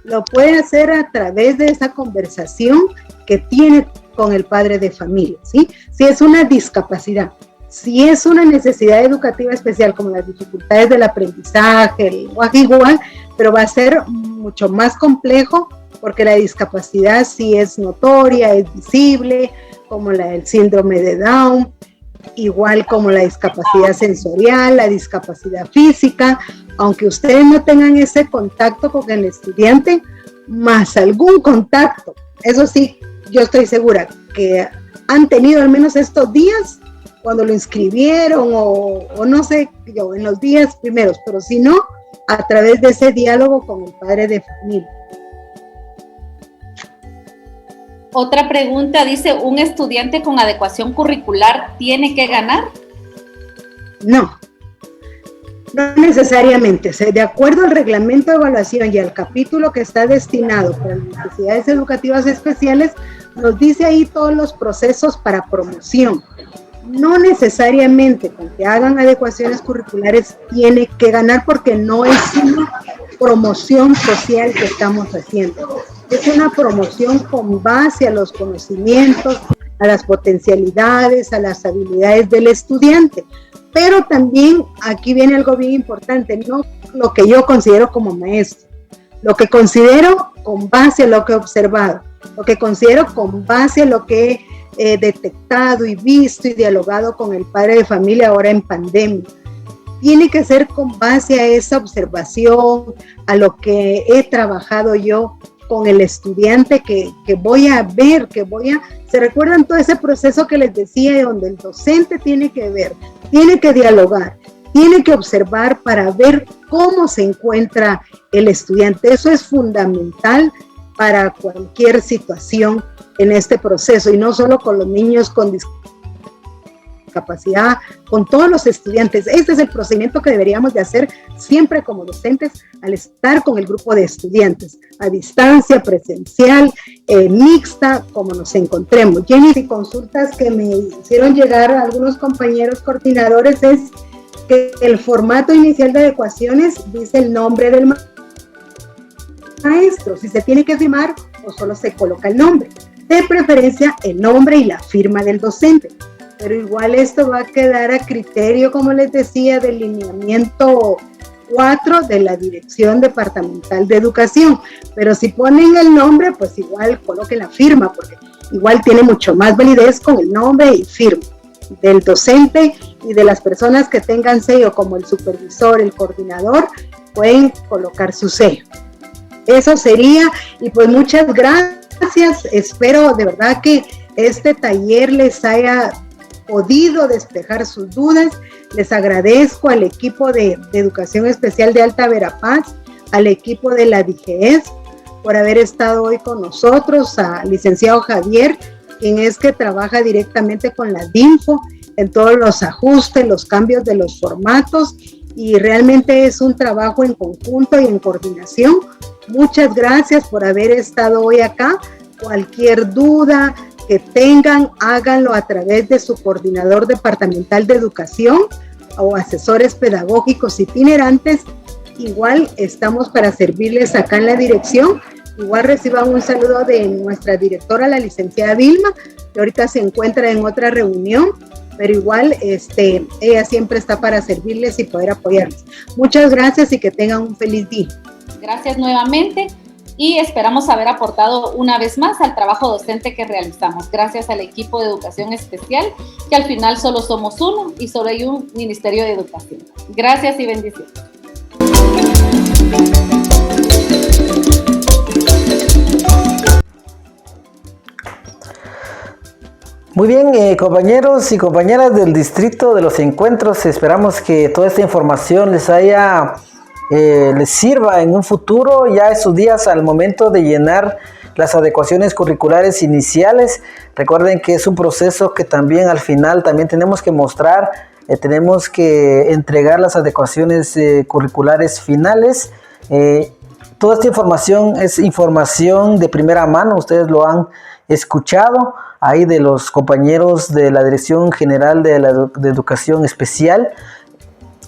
Lo puede hacer a través de esa conversación que tiene con el padre de familia, ¿sí? Si es una discapacidad, si es una necesidad educativa especial como las dificultades del aprendizaje, el lenguaje igual, pero va a ser mucho más complejo porque la discapacidad sí es notoria, es visible, como la del síndrome de Down, igual como la discapacidad sensorial, la discapacidad física, aunque ustedes no tengan ese contacto con el estudiante, más algún contacto, eso sí, yo estoy segura que han tenido al menos estos días, cuando lo inscribieron o no sé, yo, en los días primeros, pero si no, a través de ese diálogo con el padre de familia.
Otra pregunta dice, ¿un estudiante con adecuación curricular tiene que ganar?
No necesariamente. De acuerdo al reglamento de evaluación y al capítulo que está destinado para necesidades educativas especiales, nos dice ahí todos los procesos para promoción. No necesariamente con que hagan adecuaciones curriculares tiene que ganar, porque no es una promoción social que estamos haciendo. Es una promoción con base a los conocimientos, a las potencialidades, a las habilidades del estudiante. Pero también aquí viene algo bien importante, no lo que yo considero como maestro, lo que considero con base a lo que he observado, lo que considero con base a lo que he detectado y visto y dialogado con el padre de familia ahora en pandemia. Tiene que ser con base a esa observación, a lo que he trabajado yo con el estudiante que voy a ver, ¿se recuerdan todo ese proceso que les decía, donde el docente tiene que ver, tiene que dialogar, tiene que observar para ver cómo se encuentra el estudiante. Eso es fundamental para cualquier situación en este proceso, y no solo con los niños con discapacidad, con todos los estudiantes. Este es el procedimiento que deberíamos de hacer siempre como docentes al estar con el grupo de estudiantes, a distancia, presencial, mixta, como nos encontremos. Jenny, y consultas que me hicieron llegar a algunos compañeros coordinadores es que el formato inicial de adecuaciones dice el nombre del maestro, si se tiene que firmar o solo se coloca el nombre, de preferencia el nombre y la firma del docente, pero igual esto va a quedar a criterio, como les decía, del lineamiento 4 de la Dirección Departamental de Educación, pero si ponen el nombre, pues igual coloquen la firma, porque igual tiene mucho más validez con el nombre y firma del docente, y de las personas que tengan sello como el supervisor, el coordinador, pueden colocar su sello. Eso sería, y pues muchas gracias. Espero de verdad que este taller les haya podido despejar sus dudas. Les agradezco al equipo de Educación Especial de Alta Verapaz, al equipo de la DIGES por haber estado hoy con nosotros, al licenciado Javier, quien es que trabaja directamente con la DINFO en todos los ajustes, los cambios de los formatos, y realmente es un trabajo en conjunto y en coordinación. Muchas gracias por haber estado hoy acá. Cualquier duda que tengan, háganlo a través de su coordinador departamental de educación o asesores pedagógicos itinerantes. Igual estamos para servirles acá en la dirección. Igual reciban un saludo de nuestra directora, la licenciada Vilma, que ahorita se encuentra en otra reunión, pero igual ella siempre está para servirles y poder apoyarles. Muchas gracias y que tengan un feliz día.
Gracias nuevamente y esperamos haber aportado una vez más al trabajo docente que realizamos. Gracias al equipo de Educación Especial, que al final solo somos uno y solo hay un Ministerio de Educación. Gracias y bendiciones.
Muy bien, compañeros y compañeras del Distrito de los Encuentros, esperamos que toda esta información les sirva en un futuro, ya en sus días al momento de llenar las adecuaciones curriculares iniciales. Recuerden que es un proceso que también al final también tenemos que mostrar, tenemos que entregar las adecuaciones curriculares finales. Toda esta información es información de primera mano, ustedes lo han escuchado ahí de los compañeros de la Dirección General de Educación Especial.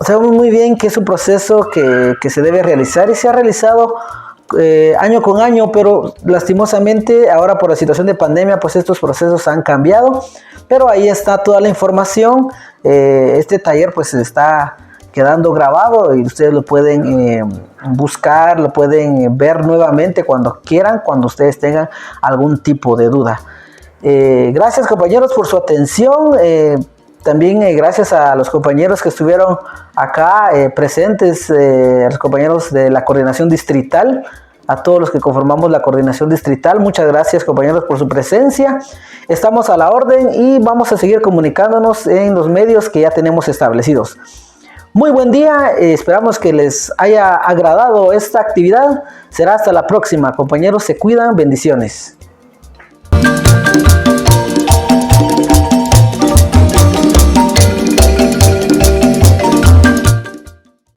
Sabemos muy bien que es un proceso que se debe realizar y se ha realizado año con año, pero lastimosamente ahora por la situación de pandemia pues estos procesos han cambiado, pero ahí está toda la información. Este taller pues está quedando grabado y ustedes lo pueden buscar, lo pueden ver nuevamente cuando quieran, cuando ustedes tengan algún tipo de duda. Gracias, compañeros, por su atención. También gracias a los compañeros que estuvieron acá presentes, a los compañeros de la coordinación distrital, a todos los que conformamos la coordinación distrital. Muchas gracias, compañeros, por su presencia. Estamos a la orden y vamos a seguir comunicándonos en los medios que ya tenemos establecidos. Muy buen día, esperamos que les haya agradado esta actividad. Será hasta la próxima, compañeros, se cuidan, bendiciones.